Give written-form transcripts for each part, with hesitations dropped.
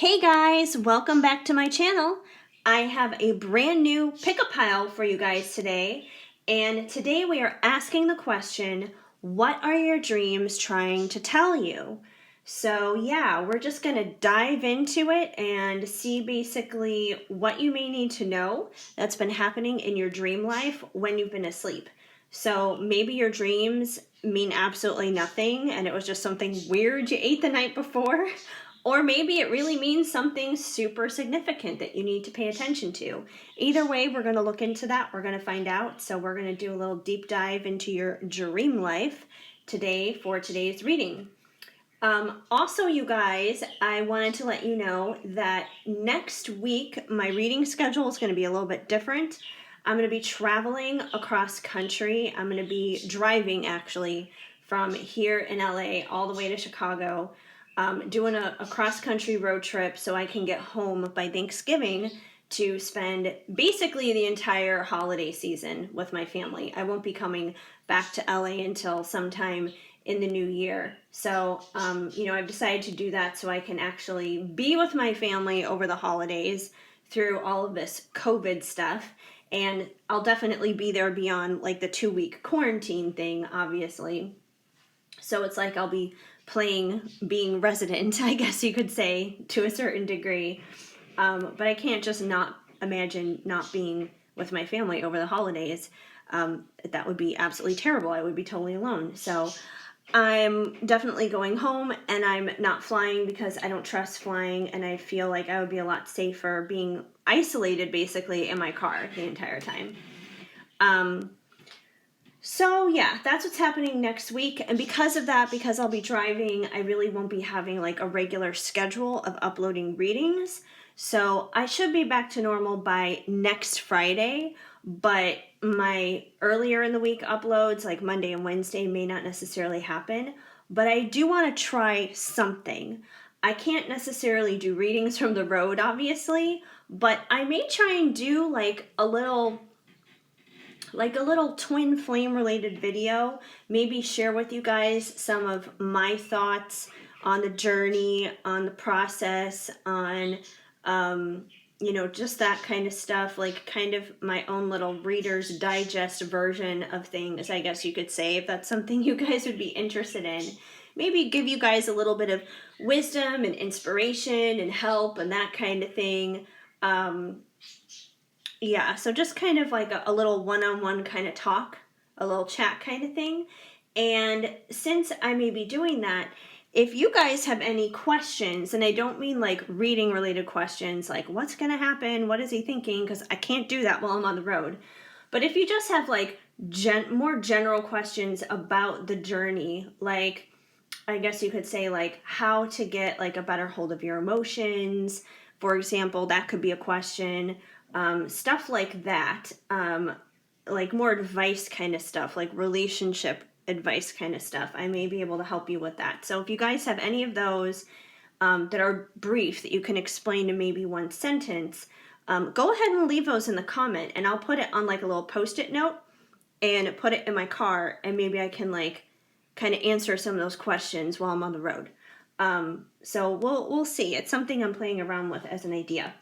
Hey guys, welcome back to my channel. I have a brand new pick-up pile for you guys today, and today we are asking the question, what are your dreams trying to tell you? So yeah, we're just gonna dive into it and see basically what you may need to know that's been happening in your dream life when you've been asleep. So maybe your dreams mean absolutely nothing and it was just something weird you ate the night before. Or maybe it really means something super significant that you need to pay attention to. Either way, we're going to look into that. We're going to find out. So we're going to do a little deep dive into your dream life today for today's reading. Also, you guys, I wanted to let you know that next week, my reading schedule is going to be a little bit different. I'm going to be traveling across country. I'm going to be driving, actually, from here in LA all the way to Chicago, doing a cross-country road trip so I can get home by Thanksgiving to spend basically the entire holiday season with my family. I won't be coming back to LA until sometime in the new year. So, I've decided to do that so I can actually be with my family over the holidays through all of this COVID stuff. And I'll definitely be there beyond like the 2-week quarantine thing, obviously. So it's like I'll be playing being resident, I guess you could say, to a certain degree. But I can't just not imagine not being with my family over the holidays. That would be absolutely terrible. I would be totally alone. So I'm definitely going home, and I'm not flying because I don't trust flying, and I feel like I would be a lot safer being isolated basically in my car the entire time. So yeah, that's what's happening next week. And because of that, because I'll be driving, I really won't be having like a regular schedule of uploading readings. So I should be back to normal by next Friday, but my earlier in the week uploads, like Monday and Wednesday, may not necessarily happen. But I do want to try something. I can't necessarily do readings from the road, obviously, but I may try and do like a little twin flame related video, maybe share with you guys some of my thoughts on the journey, on the process, on, just that kind of stuff, like kind of my own little Reader's Digest version of things, I guess you could say, if that's something you guys would be interested in. Maybe give you guys a little bit of wisdom and inspiration and help and that kind of thing. Yeah, so just kind of like a little one-on-one kind of talk, a little chat kind of thing. And since I may be doing that, if you guys have any questions, and I don't mean like reading related questions, like what's going to happen, what is he thinking, because I can't do that while I'm on the road. But if you just have like more general questions about the journey, like I guess you could say like how to get like a better hold of your emotions, for example, that could be a question. Stuff like that, like more advice kind of stuff, like relationship advice kind of stuff. I may be able to help you with that. So if you guys have any of those that are brief, that you can explain in maybe one sentence, go ahead and leave those in the comment, and I'll put it on like a little post-it note and put it in my car, and maybe I can like kind of answer some of those questions while I'm on the road. So we'll see. It's something I'm playing around with as an idea.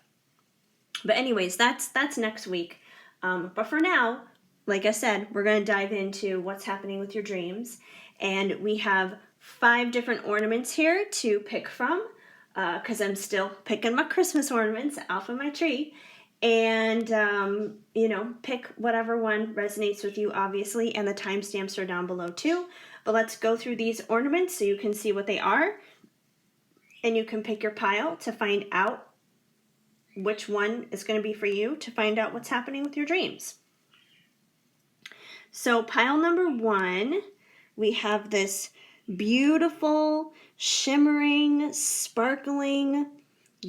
But anyways, that's next week. But for now, like I said, we're going to dive into what's happening with your dreams. And we have 5 different ornaments here to pick from, because I'm still picking my Christmas ornaments off of my tree. And, pick whatever one resonates with you, obviously. And the timestamps are down below too. But let's go through these ornaments so you can see what they are. And you can pick your pile to find out which one is going to be for you, to find out what's happening with your dreams. So pile number 1, we have this beautiful, shimmering, sparkling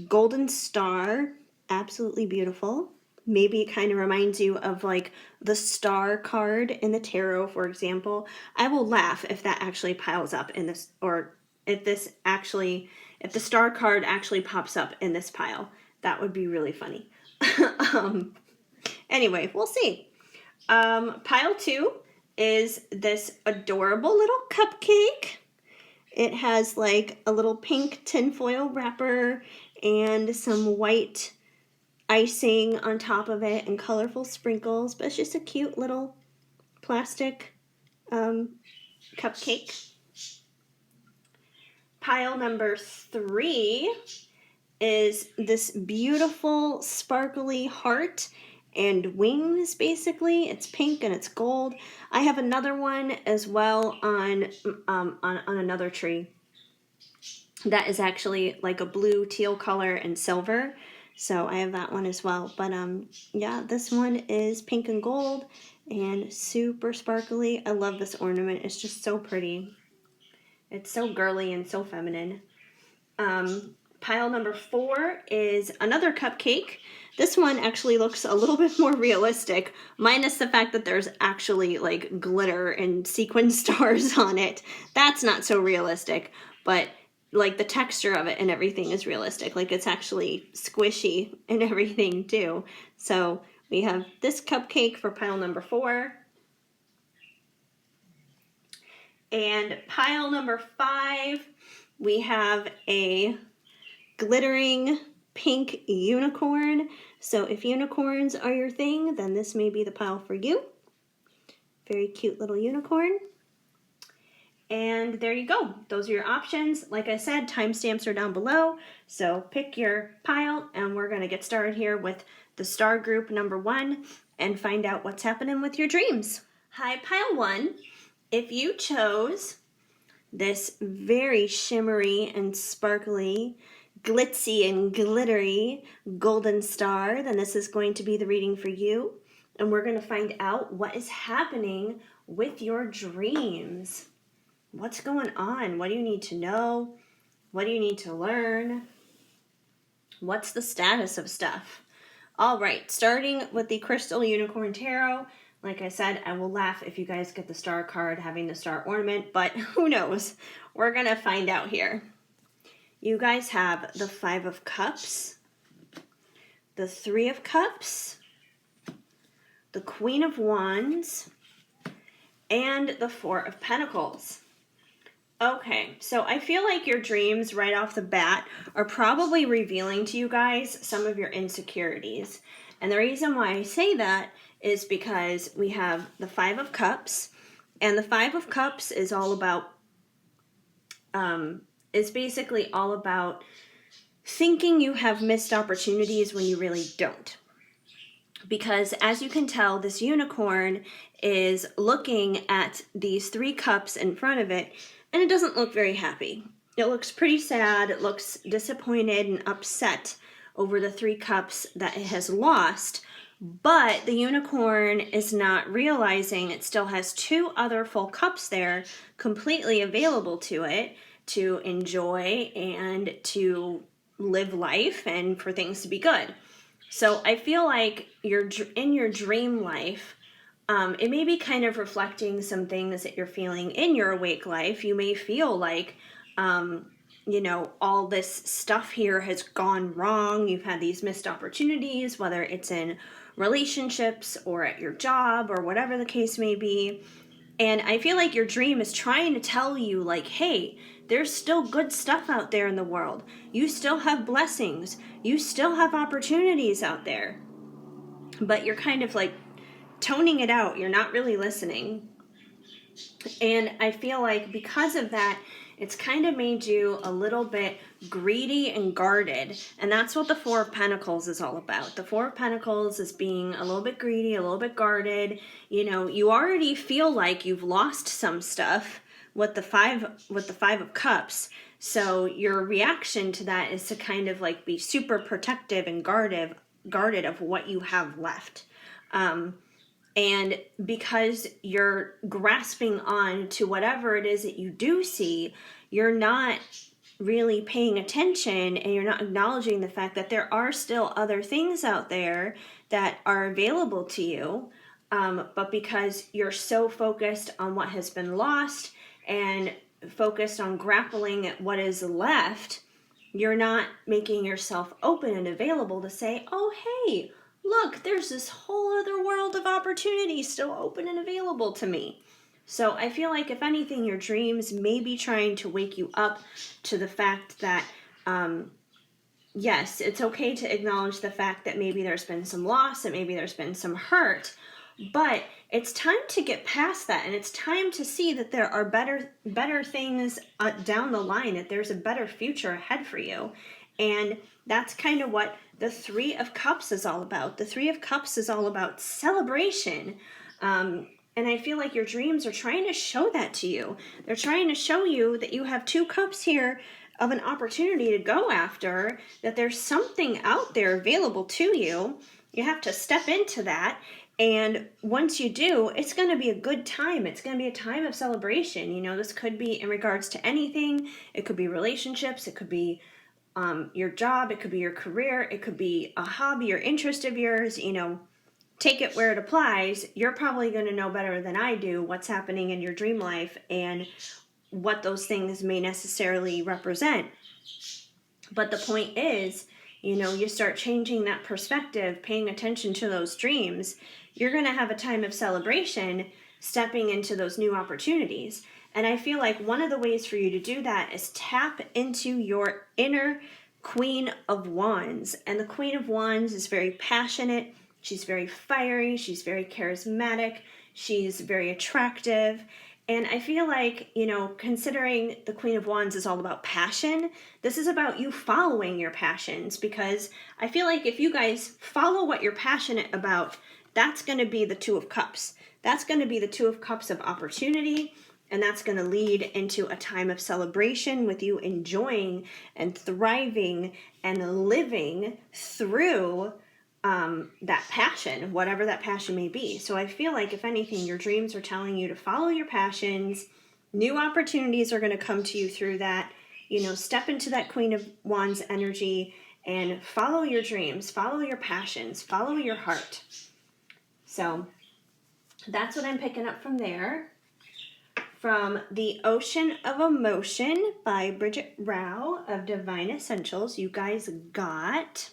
golden star. Absolutely beautiful. Maybe it kind of reminds you of like the star card in the tarot, for example. I will laugh if that actually piles up in this, or if the star card actually pops up in this pile. That would be really funny. Anyway, we'll see. Pile 2 is this adorable little cupcake. It has like a little pink tinfoil wrapper and some white icing on top of it and colorful sprinkles, but it's just a cute little plastic cupcake. Pile number 3 is this beautiful sparkly heart and wings. Basically it's pink and it's gold. I have another one as well on another tree that is actually like a blue, teal color and silver, so I have that one as well. But yeah, this one is pink and gold and super sparkly. I love this ornament. It's just so pretty. It's so girly and so feminine. Pile number 4 is another cupcake. This one actually looks a little bit more realistic, minus the fact that there's actually like glitter and sequin stars on it. That's not so realistic, but like the texture of it and everything is realistic. Like it's actually squishy and everything too. So we have this cupcake for pile number 4. And pile number 5, we have a glittering pink unicorn. So if unicorns are your thing, then this may be the pile for you. Very cute little unicorn. And there you go. Those are your options. Like I said, timestamps are down below. So pick your pile and we're going to get started here with the star group number 1 and find out what's happening with your dreams. Hi, pile 1. If you chose this very shimmery and sparkly, glitzy and glittery golden star, then this is going to be the reading for you. And we're going to find out what is happening with your dreams. What's going on? What do you need to know? What do you need to learn? What's the status of stuff? All right, starting with the Crystal Unicorn Tarot. Like I said, I will laugh if you guys get the star card having the star ornament, but who knows? We're going to find out here. You guys have the 5 of Cups, the 3 of Cups, the Queen of Wands, and the 4 of Pentacles. Okay, so I feel like your dreams right off the bat are probably revealing to you guys some of your insecurities. And the reason why I say that is because we have the 5 of Cups, and the 5 of Cups is all about, is basically all about thinking you have missed opportunities when you really don't. Because as you can tell, this unicorn is looking at these 3 cups in front of it, and it doesn't look very happy. It looks pretty sad. It looks disappointed and upset over the 3 cups that it has lost. But the unicorn is not realizing it still has 2 other full cups there completely available to it to enjoy and to live life and for things to be good. So I feel like in your dream life, it may be kind of reflecting some things that you're feeling in your awake life. You may feel like, you know, all this stuff here has gone wrong. You've had these missed opportunities, whether it's in relationships or at your job or whatever the case may be. And I feel like your dream is trying to tell you, like, hey, there's still good stuff out there in the world. You still have blessings. You still have opportunities out there. But you're kind of like toning it out. You're not really listening. And I feel like because of that, it's kind of made you a little bit greedy and guarded. And that's what the 4 of Pentacles is all about. The 4 of Pentacles is being a little bit greedy, a little bit guarded. You know, you already feel like you've lost some stuff with the 5 of Cups. So your reaction to that is to kind of like be super protective and guarded of what you have left. And because you're grasping on to whatever it is that you do see, you're not really paying attention and you're not acknowledging the fact that there are still other things out there that are available to you. But because you're so focused on what has been lost and focused on grappling at what is left, you're not making yourself open and available to say, oh, hey, look, there's this whole other world of opportunity still open and available to me. So I feel like if anything, your dreams may be trying to wake you up to the fact that, yes, it's okay to acknowledge the fact that maybe there's been some loss and maybe there's been some hurt, but it's time to get past that, and it's time to see that there are better things down the line, that there's a better future ahead for you. And that's kind of what the Three of Cups is all about. The Three of Cups is all about celebration. And I feel like your dreams are trying to show that to you. They're trying to show you that you have two cups here of an opportunity to go after, that there's something out there available to you. You have to step into that. And once you do, it's going to be a good time. It's going to be a time of celebration. You know, this could be in regards to anything. It could be relationships. It could be your job. It could be your career. It could be a hobby or interest of yours. You know, take it where it applies. You're probably going to know better than I do what's happening in your dream life and what those things may necessarily represent. But the point is, you know, you start changing that perspective, paying attention to those dreams, you're going to have a time of celebration stepping into those new opportunities. And I feel like one of the ways for you to do that is tap into your inner Queen of Wands. And the Queen of Wands is very passionate. She's very fiery. She's very charismatic. She's very attractive. And I feel like, you know, considering the Queen of Wands is all about passion, this is about you following your passions, because I feel like if you guys follow what you're passionate about, that's going to be the Two of Cups. That's going to be the Two of Cups of opportunity, and that's going to lead into a time of celebration with you enjoying and thriving and living through that passion, whatever that passion may be. So I feel like if anything, your dreams are telling you to follow your passions. New opportunities are going to come to you through that. You know, step into that Queen of Wands energy and follow your dreams, follow your passions, follow your heart. So that's what I'm picking up from there. From The Ocean of Emotion by Bridget Rao of Divine Essentials, you guys got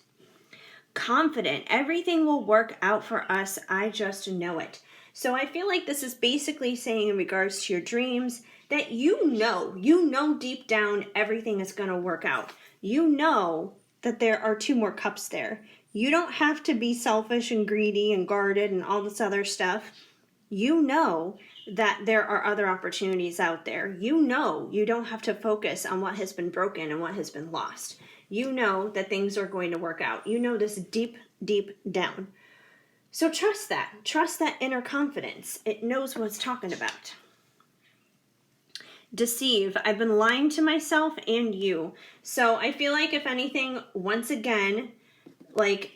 confident. Everything will work out for us. I just know it. So I feel like this is basically saying in regards to your dreams that you know deep down everything is going to work out. You know that there are two more cups there. You don't have to be selfish and greedy and guarded and all this other stuff. You know that there are other opportunities out there. You know you don't have to focus on what has been broken and what has been lost. You know that things are going to work out. You know this deep, deep down. So trust that. Trust that inner confidence. It knows what it's talking about. Deceive. I've been lying to myself and you. So I feel like if anything, once again, I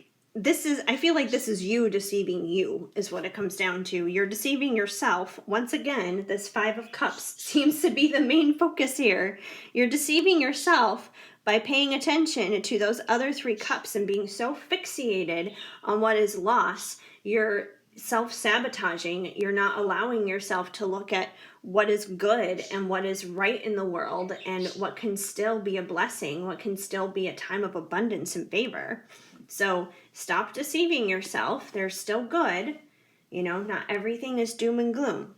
feel like this is you deceiving you is what it comes down to. You're deceiving yourself. Once again, this Five of Cups seems to be the main focus here. You're deceiving yourself by paying attention to those other three cups and being so fixated on what is lost. You're self-sabotaging. You're not allowing yourself to look at what is good and what is right in the world and what can still be a blessing, what can still be a time of abundance and favor. So stop deceiving yourself. There's still good. You know, not everything is doom and gloom.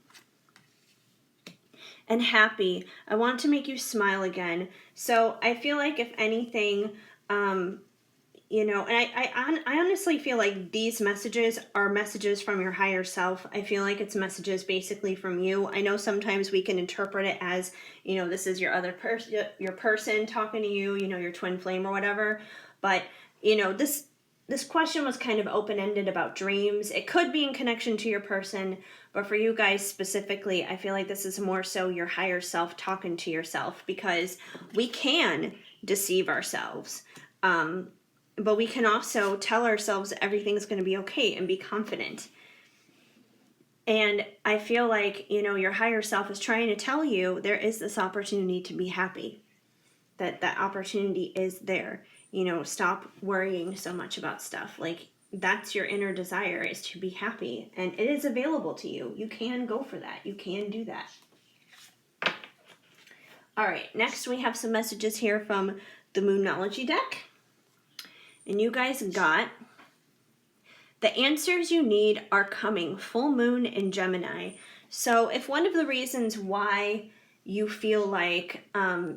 And happy. I want to make you smile again. So I feel like if anything, you know, and I honestly feel like these messages are messages from your higher self. I feel like it's messages basically from you. I know sometimes we can interpret it as, you know, this is your other person, your person talking to you, you know, your twin flame or whatever. But, you know, this question was kind of open-ended about dreams. It could be in connection to your person, but for you guys specifically, I feel like this is more so your higher self talking to yourself, because we can deceive ourselves. But we can also tell ourselves everything's going to be okay and be confident. And I feel like, you know, your higher self is trying to tell you there is this opportunity to be happy. That opportunity is there. You know, stop worrying so much about stuff. Like, that's your inner desire, is to be happy. And it is available to you. You can go for that. You can do that. All right, next we have some messages here from the Moonology deck. And you guys got, the answers you need are coming. Full moon in Gemini. So if one of the reasons why you feel like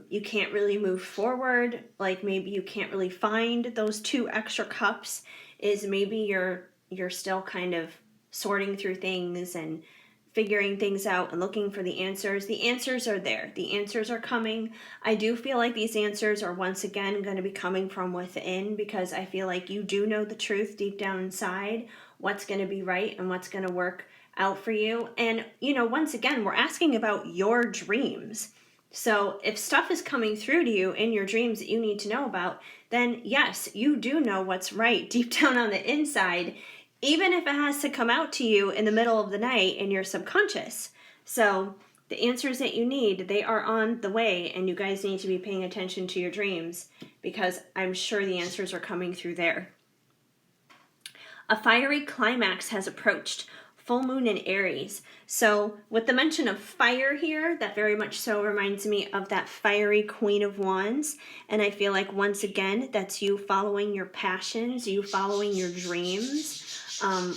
you can't really move forward, like maybe you can't really find those 2 extra cups, is maybe you're still kind of sorting through things and figuring things out and looking for the answers. The answers are there. The answers are coming. I do feel like these answers are once again going to be coming from within, because I feel like you do know the truth deep down inside, what's going to be right and what's going to work out for you. And, once again, we're asking about your dreams. So if stuff is coming through to you in your dreams that you need to know about, then yes, you do know what's right deep down on the inside, even if it has to come out to you in the middle of the night in your subconscious. So the answers that you need, they are on the way, and you guys need to be paying attention to your dreams, because I'm sure the answers are coming through there. A fiery climax has approached. Full moon in Aries. So with the mention of fire here, that very much so reminds me of that fiery Queen of Wands. And I feel like once again, that's you following your passions, you following your dreams,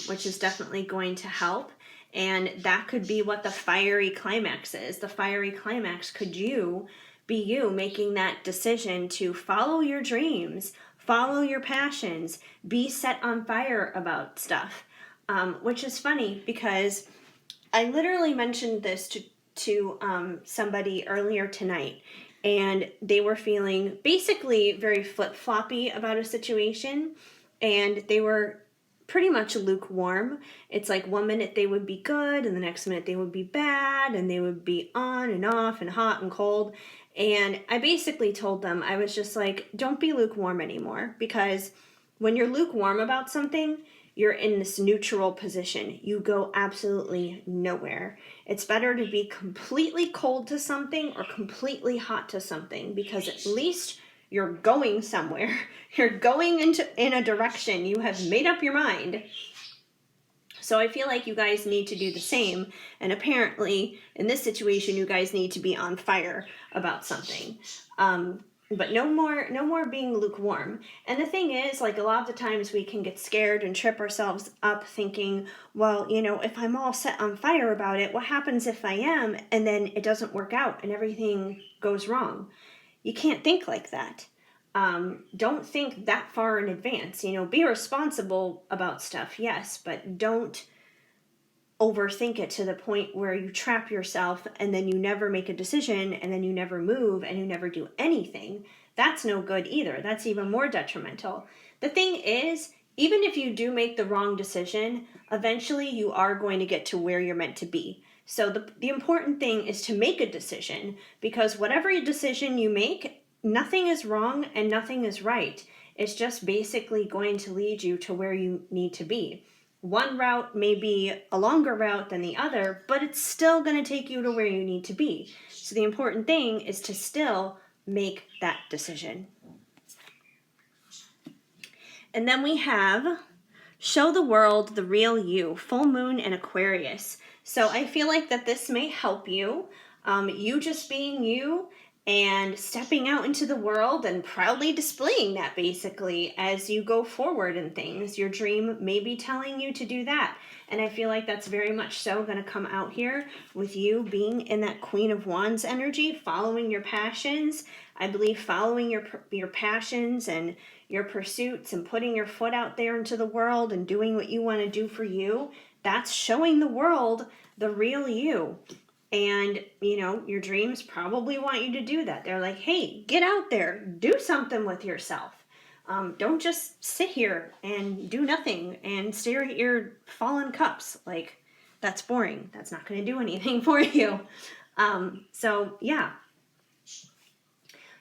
which is definitely going to help. And that could be what the fiery climax is. The fiery climax could be you making that decision to follow your dreams, follow your passions, be set on fire about stuff. Which is funny because I literally mentioned this to somebody earlier tonight, and they were feeling basically very flip-floppy about a situation, and they were pretty much lukewarm. It's like 1 minute they would be good, and the next minute they would be bad, and they would be on and off and hot and cold. And I basically told them, I was just like, don't be lukewarm anymore, because when you're lukewarm about something, you're in this neutral position. You go absolutely nowhere. It's better to be completely cold to something or completely hot to something, because at least you're going somewhere. You're going in a direction. You have made up your mind. So I feel like you guys need to do the same. And apparently, in this situation, you guys need to be on fire about something. But no more being lukewarm. And the thing is, like, a lot of the times we can get scared and trip ourselves up thinking, well, if I'm all set on fire about it, what happens if I am and then it doesn't work out and everything goes wrong? You can't think like that. Don't think that far in advance. Be responsible about stuff, yes, but don't overthink it to the point where you trap yourself and then you never make a decision and then you never move and you never do anything. That's no good either. That's even more detrimental. The thing is, even if you do make the wrong decision, eventually you are going to get to where you're meant to be. So the important thing is to make a decision, because whatever decision you make, nothing is wrong and nothing is right. It's just basically going to lead you to where you need to be. One route may be a longer route than the other, but it's still going to take you to where you need to be. So the important thing is to still make that decision. And then we have show the world the real you, full moon in Aquarius. So I feel like that this may help you. You just being you and stepping out into the world and proudly displaying that basically as you go forward in things. Your dream may be telling you to do that. And I feel like that's very much so going to come out here with you being in that Queen of Wands energy, following your passions. I believe following your passions and your pursuits and putting your foot out there into the world and doing what you want to do for you, that's showing the world the real you. And, your dreams probably want you to do that. They're like, hey, get out there, do something with yourself. Don't just sit here and do nothing and stare at your fallen cups. Like, that's boring. That's not going to do anything for you. So, yeah.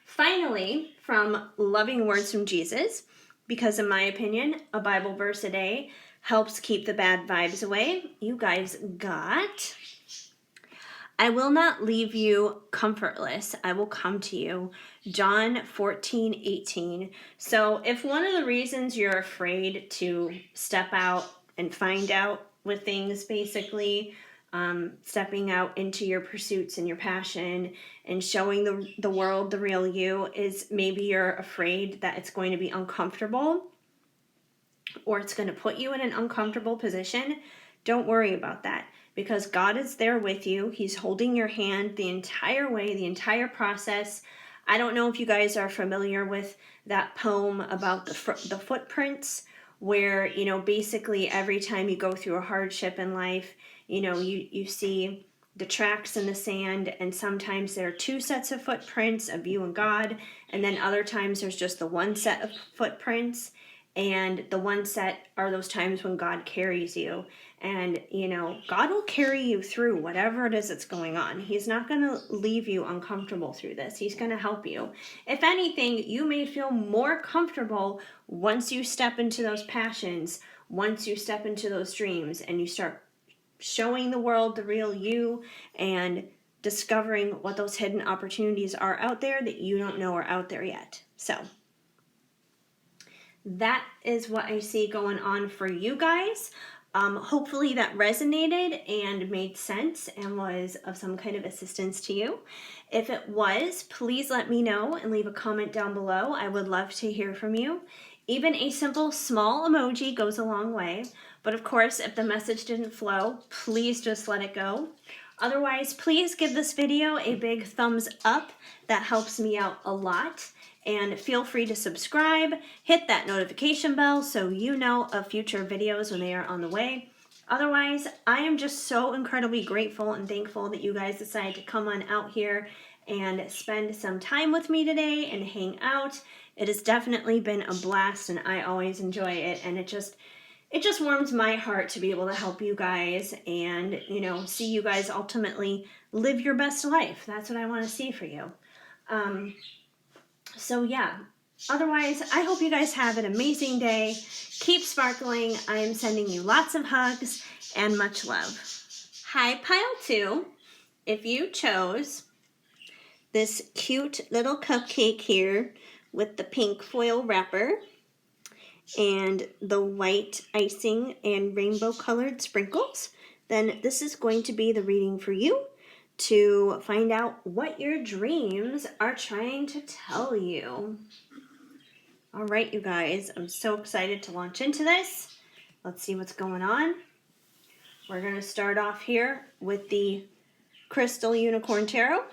Finally, from Loving Words from Jesus, because in my opinion, a Bible verse a day helps keep the bad vibes away, you guys got, I will not leave you comfortless. I will come to you. John 14:18. So if one of the reasons you're afraid to step out and find out with things, basically, stepping out into your pursuits and your passion and showing the world the real you, is maybe you're afraid that it's going to be uncomfortable or it's going to put you in an uncomfortable position, don't worry about that. because God is there with you. He's holding your hand the entire way, the entire process. I don't know if you guys are familiar with that poem about the footprints, where, you know, basically every time you go through a hardship in life, you know, you see the tracks in the sand, and sometimes there are two sets of footprints of you and God, and then other times there's just the one set of footprints, and the one set are those times when God carries you. And, you know, God will carry you through whatever it is that's going on. He's not going to leave you uncomfortable through this. He's going to help you. If anything, you may feel more comfortable once you step into those passions, once you step into those dreams, and you start showing the world the real you and discovering what those hidden opportunities are out there that you don't know are out there yet. So that is what I see going on for you guys. Hopefully that resonated and made sense and was of some kind of assistance to you. If it was, please let me know and leave a comment down below. I would love to hear from you. Even a simple small emoji goes a long way. But of course, if the message didn't flow, please just let it go. Otherwise, please give this video a big thumbs up. That helps me out a lot. And feel free to subscribe, hit that notification bell so you know of future videos when they are on the way. Otherwise, I am just so incredibly grateful and thankful that you guys decided to come on out here and spend some time with me today and hang out. It has definitely been a blast, and I always enjoy it, and it just warms my heart to be able to help you guys and, you know, see you guys ultimately live your best life. That's what I want to see for you. So yeah, otherwise, I hope you guys have an amazing day. Keep sparkling. I am sending you lots of hugs and much love. Hi, Pile 2. If you chose this cute little cupcake here with the pink foil wrapper and the white icing and rainbow colored sprinkles, then this is going to be the reading for you to find out what your dreams are trying to tell you. All right, you guys, I'm so excited to launch into this. Let's see what's going on. We're going to start off here with the Crystal Unicorn Tarot.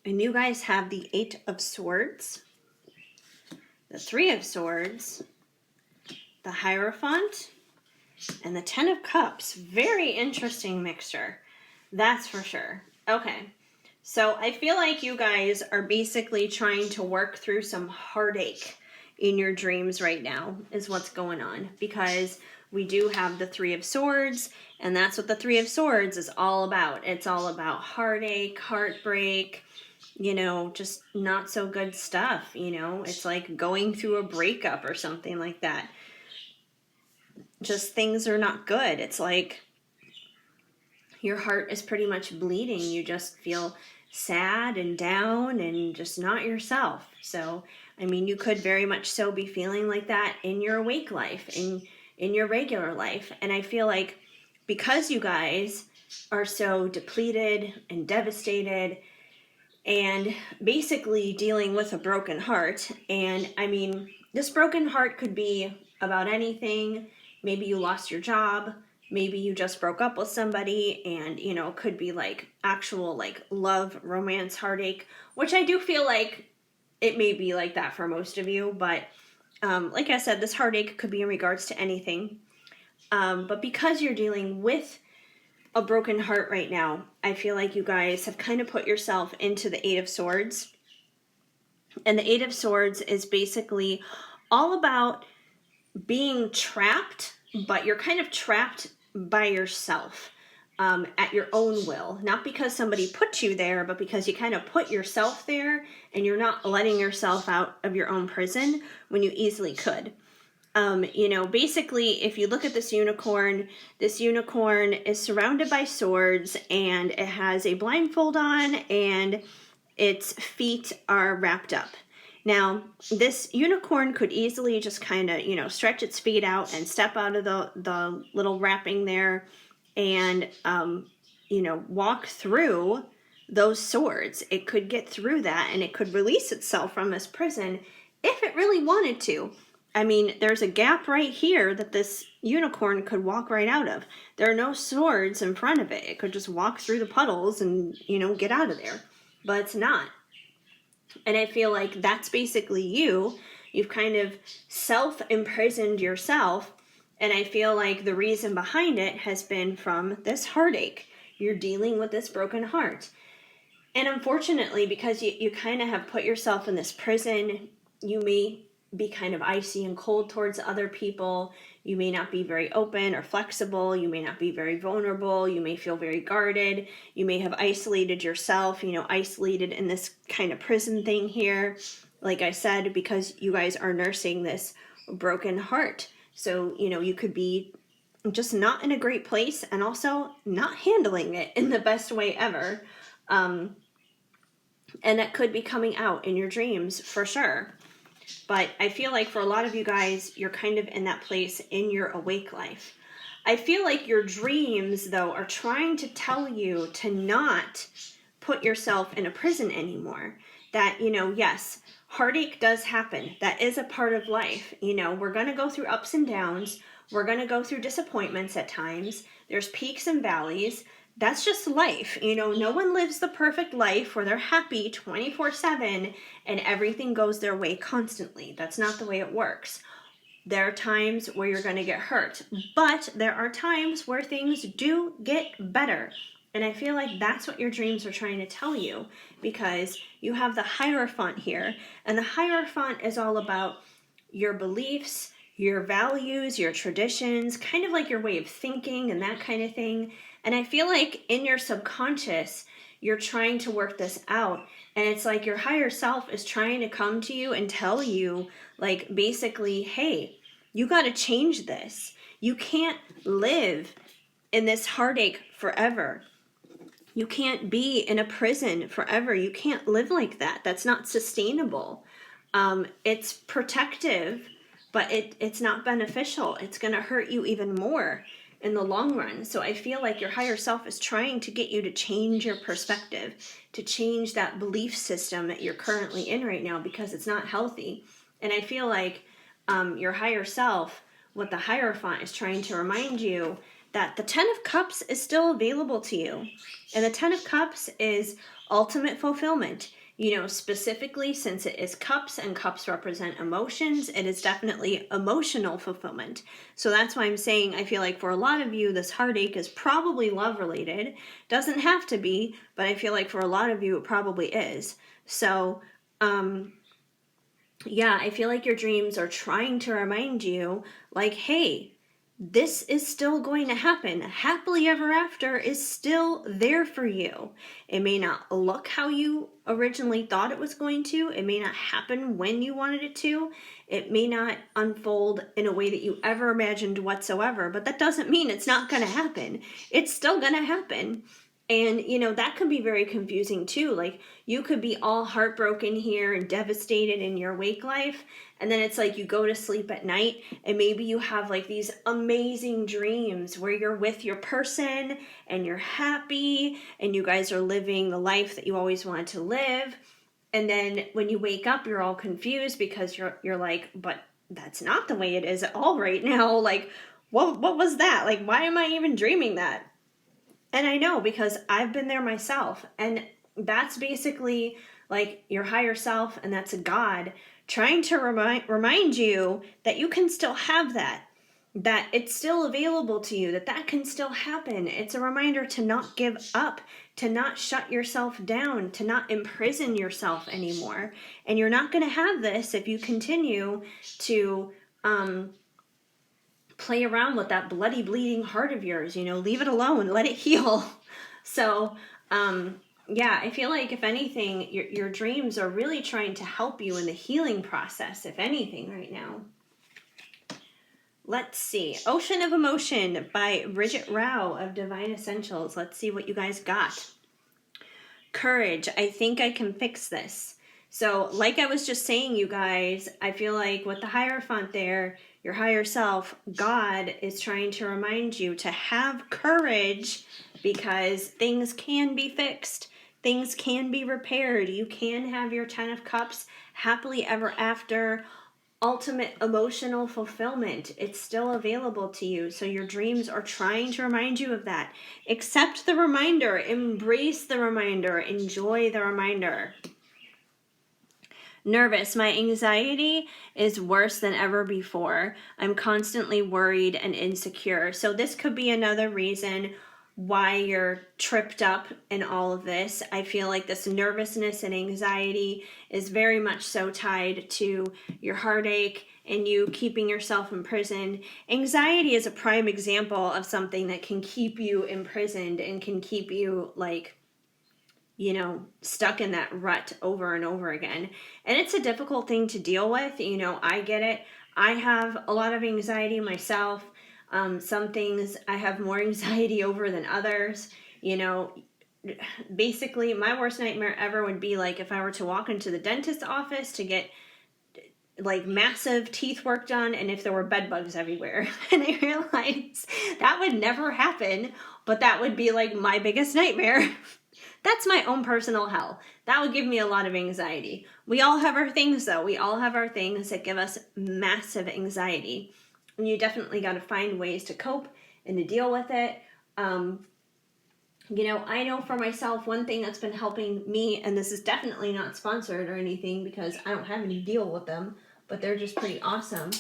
And you guys have the 8 of Swords, the 3 of Swords, the Hierophant, and the 10 of Cups. Very interesting mixture, that's for sure. Okay, so I feel like you guys are basically trying to work through some heartache in your dreams right now is what's going on, because we do have the 3 of Swords, and that's what the 3 of Swords is all about. It's all about heartache, heartbreak, you know, just not so good stuff, you know. It's like going through a breakup or something like that. Just things are not good. It's like your heart is pretty much bleeding. You just feel sad and down and just not yourself. So, I mean, you could very much so be feeling like that in your awake life, in your regular life. And I feel like because you guys are so depleted and devastated and basically dealing with a broken heart, and I mean, this broken heart could be about anything. Maybe you lost your job. Maybe you just broke up with somebody, and, you know, it could be like actual like love, romance, heartache, which I do feel like it may be like that for most of you. But like I said, this heartache could be in regards to anything. But because you're dealing with a broken heart right now, I feel like you guys have kind of put yourself into the 8 of Swords. And the 8 of Swords is basically all about being trapped, but you're kind of trapped by yourself, at your own will. Not because somebody put you there, but because you kind of put yourself there and you're not letting yourself out of your own prison when you easily could. You know, basically, if you look at this unicorn is surrounded by swords, and it has a blindfold on, and its feet are wrapped up. Now, this unicorn could easily just kind of, you know, stretch its feet out and step out of the little wrapping there and, you know, walk through those swords. It could get through that, and it could release itself from this prison if it really wanted to. I mean, there's a gap right here that this unicorn could walk right out of. There are no swords in front of it. It could just walk through the puddles and, get out of there. But it's not. And I feel like that's basically you. You've kind of self-imprisoned yourself. And I feel like the reason behind it has been from this heartache. You're dealing with this broken heart. And unfortunately, because you kind of have put yourself in this prison, you may be kind of icy and cold towards other people. You may not be very open or flexible. You may not be very vulnerable. You may feel very guarded. You may have isolated yourself, isolated in this kind of prison thing here. Like I said, because you guys are nursing this broken heart. So, you could be just not in a great place and also not handling it in the best way ever. And that could be coming out in your dreams for sure. But I feel like for a lot of you guys, you're kind of in that place in your awake life. I feel like your dreams, though, are trying to tell you to not put yourself in a prison anymore. That, yes, heartache does happen. That is a part of life. We're going to go through ups and downs. We're going to go through disappointments at times. There's peaks and valleys. That's just life. No one lives the perfect life where they're happy 24/7 and everything goes their way constantly. That's not the way it works. There are times where you're going to get hurt, but there are times where things do get better. And I feel like that's what your dreams are trying to tell you, because you have the Hierophant here, and the Hierophant is all about your beliefs, your values, your traditions, kind of like your way of thinking and that kind of thing. And I feel like in your subconscious, you're trying to work this out. And it's like your higher self is trying to come to you and tell you, like, basically, hey, you got to change this. You can't live in this heartache forever. You can't be in a prison forever. You can't live like that. That's not sustainable. It's protective, but it's not beneficial. It's going to hurt you even more in the long run. So I feel like your higher self is trying to get you to change your perspective, to change that belief system that you're currently in right now, because it's not healthy. And I feel like your higher self, what the Hierophant is trying to remind you, that the Ten of Cups is still available to you. And the Ten of Cups is ultimate fulfillment. Specifically, since it is cups and cups represent emotions, it is definitely emotional fulfillment. So that's why I'm saying I feel like for a lot of you, this heartache is probably love related. Doesn't have to be, but I feel like for a lot of you, it probably is. So, yeah, I feel like your dreams are trying to remind you, like, hey, this is still going to happen. Happily ever after is still there for you. It may not look how you originally thought it was going to. It may not happen when you wanted it to. It may not unfold in a way that you ever imagined whatsoever, but that doesn't mean it's not going to happen. It's still going to happen. And, that can be very confusing too. Like, you could be all heartbroken here and devastated in your wake life. And then it's like you go to sleep at night and maybe you have like these amazing dreams where you're with your person and you're happy and you guys are living the life that you always wanted to live. And then when you wake up, you're all confused because you're like, but that's not the way it is at all right now. Like, what was that? Like, why am I even dreaming that? And I know, because I've been there myself. And that's basically like your higher self, and that's a God trying to remind you that you can still have that it's still available to you, that can still happen. It's a reminder to not give up, to not shut yourself down, to not imprison yourself anymore. And you're not going to have this if you continue to play around with that bloody, bleeding heart of yours. Leave it alone, let it heal. So, yeah, I feel like if anything, your dreams are really trying to help you in the healing process, if anything, right now. Let's see. Ocean of Emotion by Bridget Rao of Divine Essentials. Let's see what you guys got. Courage. I think I can fix this. So, like I was just saying, you guys, I feel like with the Hierophant there, your higher self, God, is trying to remind you to have courage, because things can be fixed. Things can be repaired. You can have your Ten of Cups happily ever after. ultimate emotional fulfillment. It's still available to you. So your dreams are trying to remind you of that. Accept the reminder, embrace the reminder, enjoy the reminder. Nervous. My anxiety is worse than ever before. I'm constantly worried and insecure. So this could be another reason why you're tripped up in all of this. I feel like this nervousness and anxiety is very much so tied to your heartache and you keeping yourself imprisoned. Anxiety is a prime example of something that can keep you imprisoned and can keep you like, you know, stuck in that rut over and over again. And it's a difficult thing to deal with. You know, I get it. I have a lot of anxiety myself. Some things I have more anxiety over than others. You know, basically, my worst nightmare ever would be like if I were to walk into the dentist's office to get like massive teeth work done and if there were bed bugs everywhere. And I realized that would never happen, but that would be like my biggest nightmare. That's my own personal hell. That would give me a lot of anxiety. We all have our things though. We all have our things that give us massive anxiety. And you definitely got to find ways to cope and to deal with it. You know, I know for myself, one thing that's been helping me, and this is definitely not sponsored or anything because I don't have any deal with them, but they're just pretty awesome.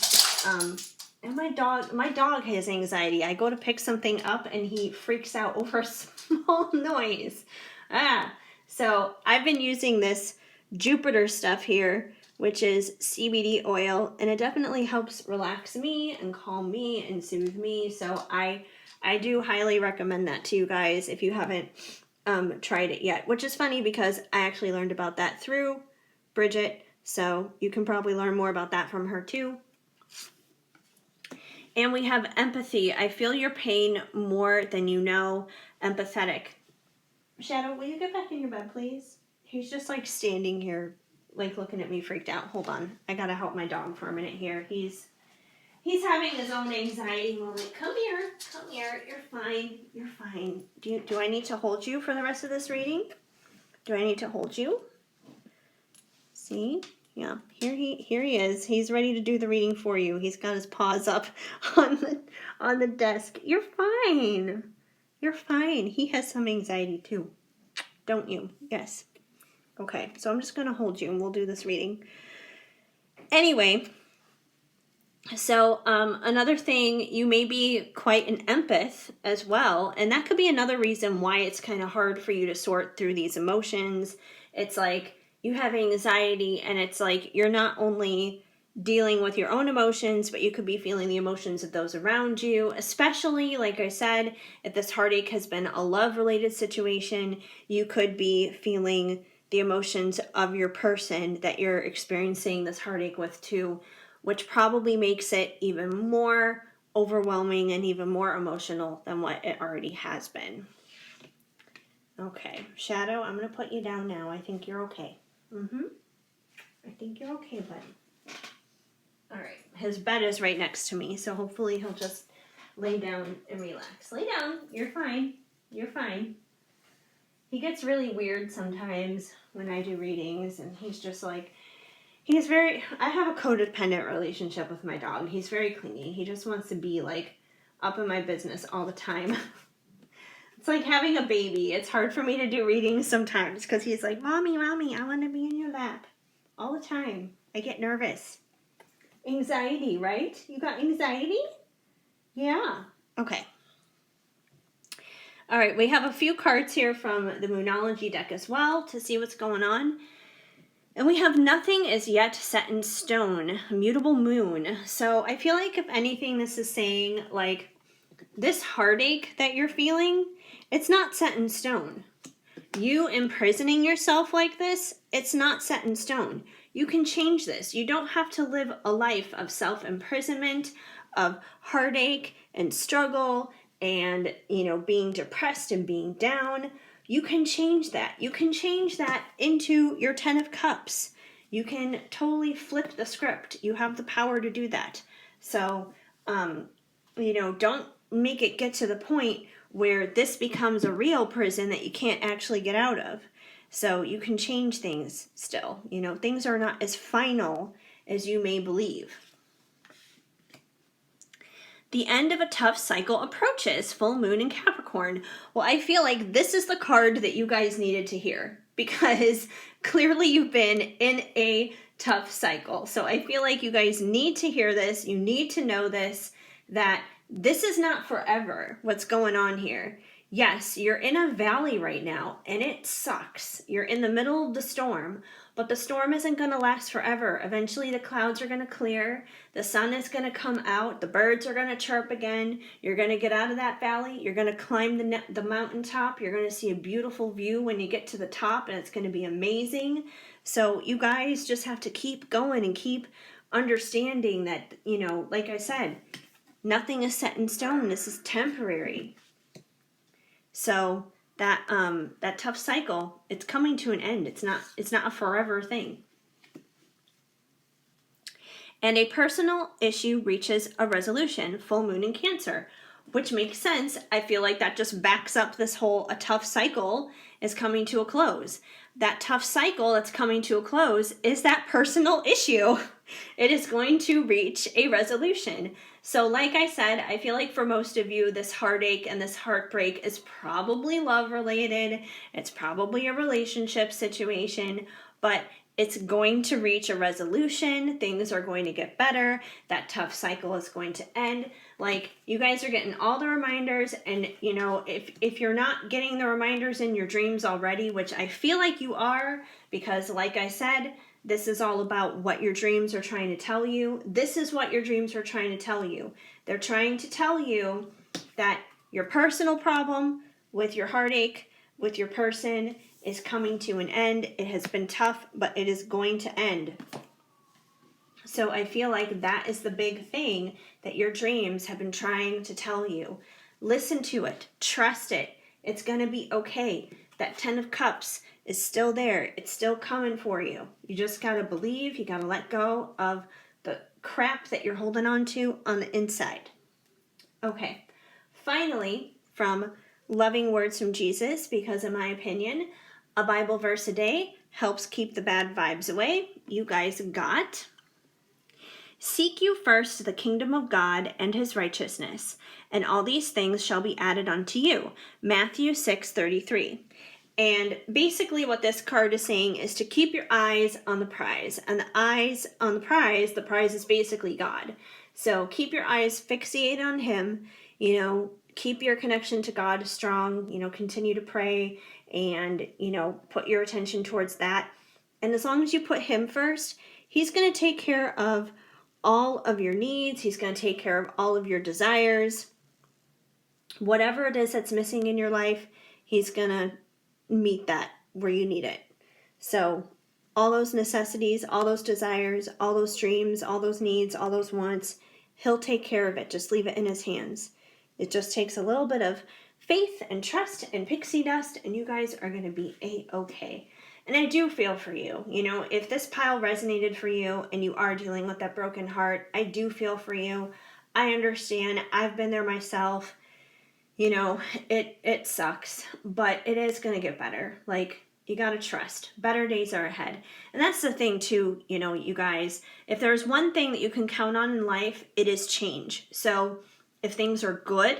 And my dog has anxiety. I go to pick something up and he freaks out over a small noise. So I've been using this Jupiter stuff here, which is CBD oil, and it definitely helps relax me and calm me and soothe me. So I do highly recommend that to you guys if you haven't tried it yet, which is funny because I actually learned about that through Bridget. So you can probably learn more about that from her too. And we have empathy. I feel your pain more than you know. Empathetic. Shadow, will you get back in your bed, please? He's just like standing here, like looking at me freaked out. Hold on. I gotta help my dog for a minute here. He's having his own anxiety moment. Come here. Come here. You're fine. You're fine. Do I need to hold you for the rest of this reading? Do I need to hold you? See? Yeah. Here he is. He's ready to do the reading for you. He's got his paws up on the desk. You're fine. You're fine. He has some anxiety too. Don't you? Yes. Okay. So I'm just going to hold you and we'll do this reading. Anyway, so another thing, you may be quite an empath as well, and that could be another reason why it's kind of hard for you to sort through these emotions. It's like you have anxiety and it's like you're not only dealing with your own emotions, but you could be feeling the emotions of those around you, especially, like I said, if this heartache has been a love-related situation, you could be feeling the emotions of your person that you're experiencing this heartache with too, which probably makes it even more overwhelming and even more emotional than what it already has been. Okay, Shadow, I'm going to put you down now. I think you're okay. I think you're okay, buddy. All right, his bed is right next to me, so hopefully he'll just lay down and relax. Lay down. You're fine. You're fine. He gets really weird sometimes when I do readings, and he's just like, I have a codependent relationship with my dog. He's very clingy. He just wants to be like up in my business all the time. It's like having a baby. It's hard for me to do readings sometimes because he's like, Mommy, I want to be in your lap all the time. I get nervous. Anxiety, right? You got anxiety? Yeah. Okay. All right, we have a few cards here from the Moonology deck as well to see what's going on. And we have nothing is yet set in stone, mutable moon. So I feel like if anything, this is saying like this heartache that you're feeling, it's not set in stone. You imprisoning yourself like this, it's not set in stone. You can change this. You don't have to live a life of self-imprisonment, of heartache and struggle and, you know, being depressed and being down. You can change that. You can change that into your 10 of Cups. You can totally flip the script. You have the power to do that. So, you know, don't make it get to the point where this becomes a real prison that you can't actually get out of. So you can change things still. You know, things are not as final as you may believe. The end of a tough cycle approaches, full moon in Capricorn. Well, I feel like this is the card that you guys needed to hear because clearly you've been in a tough cycle. So I feel like you guys need to hear this. You need to know this, that this is not forever what's going on here. Yes, you're in a valley right now and it sucks. You're in the middle of the storm, but the storm isn't going to last forever. Eventually the clouds are going to clear. The sun is going to come out. The birds are going to chirp again. You're going to get out of that valley. You're going to climb the mountaintop. You're going to see a beautiful view when you get to the top, and it's going to be amazing. So you guys just have to keep going and keep understanding that, you know, like I said, nothing is set in stone. This is temporary. So that tough cycle, it's coming to an end. It's not a forever thing. And a personal issue reaches a resolution, full moon in Cancer, which makes sense. I feel like that just backs up this whole a tough cycle is coming to a close. That tough cycle that's coming to a close is that personal issue. It is going to reach a resolution. So like I said, I feel like for most of you, this heartache and this heartbreak is probably love related. It's probably a relationship situation, but it's going to reach a resolution. Things are going to get better. That tough cycle is going to end. Like, you guys are getting all the reminders, and you know, if you're not getting the reminders in your dreams already, which I feel like you are, because like I said, this is all about what your dreams are trying to tell you. This is what your dreams are trying to tell you. They're trying to tell you that your personal problem with your heartache, with your person, is coming to an end. It has been tough, but it is going to end. So I feel like that is the big thing that your dreams have been trying to tell you. Listen to it. Trust it. It's going to be okay. That 10 of Cups is still there. It's still coming for you. You just got to believe. You got to let go of the crap that you're holding on to on the inside. Okay. Finally, from Loving Words from Jesus, because in my opinion, a Bible verse a day helps keep the bad vibes away. You guys got: seek you first the kingdom of God and his righteousness, and all these things shall be added unto you. Matthew 6:33. And basically what this card is saying is to keep your eyes on the prize. And the eyes on the prize is basically God. So keep your eyes fixated on him, you know, keep your connection to God strong, you know, continue to pray and, you know, put your attention towards that. And as long as you put him first, he's going to take care of all of your needs. He's going to take care of all of your desires. Whatever it is that's missing in your life, he's going to meet that where you need it. So all those necessities, all those desires, all those dreams, all those needs, all those wants, he'll take care of it. Just leave it in his hands. It just takes a little bit of faith and trust and pixie dust, and you guys are going to be a-okay. And I do feel for you. You know, if this pile resonated for you and you are dealing with that broken heart, I do feel for you. I understand. I've been there myself. You know, it sucks, but it is going to get better. Like, you got to trust. Better days are ahead. And that's the thing too, you know, you guys, if there's one thing that you can count on in life, it is change. So if things are good,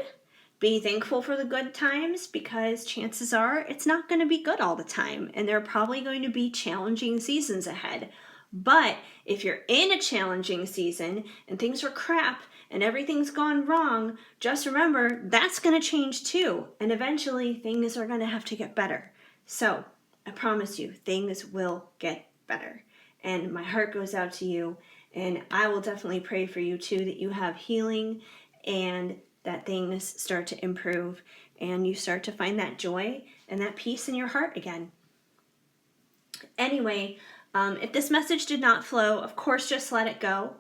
be thankful for the good times, because chances are it's not going to be good all the time. And there are probably going to be challenging seasons ahead. But if you're in a challenging season and things are crap and everything's gone wrong, just remember that's going to change too. And eventually things are going to have to get better. So I promise you, things will get better. And my heart goes out to you. And I will definitely pray for you too, that you have healing and that things start to improve and you start to find that joy and that peace in your heart again. Anyway, if this message did not flow, of course, just let it go.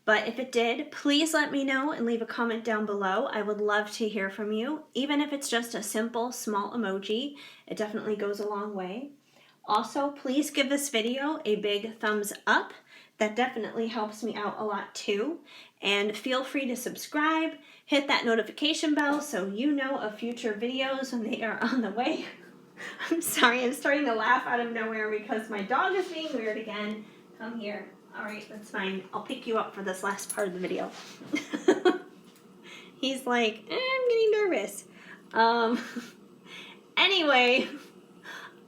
But if it did, please let me know and leave a comment down below. I would love to hear from you. Even if it's just a simple, small emoji, it definitely goes a long way. Also, please give this video a big thumbs up. That definitely helps me out a lot too. And feel free to subscribe, hit that notification bell so you know of future videos when they are on the way. I'm sorry, I'm starting to laugh out of nowhere because my dog is being weird again. Come here. All right, that's fine. I'll pick you up for this last part of the video. He's like, I'm getting nervous. Anyway,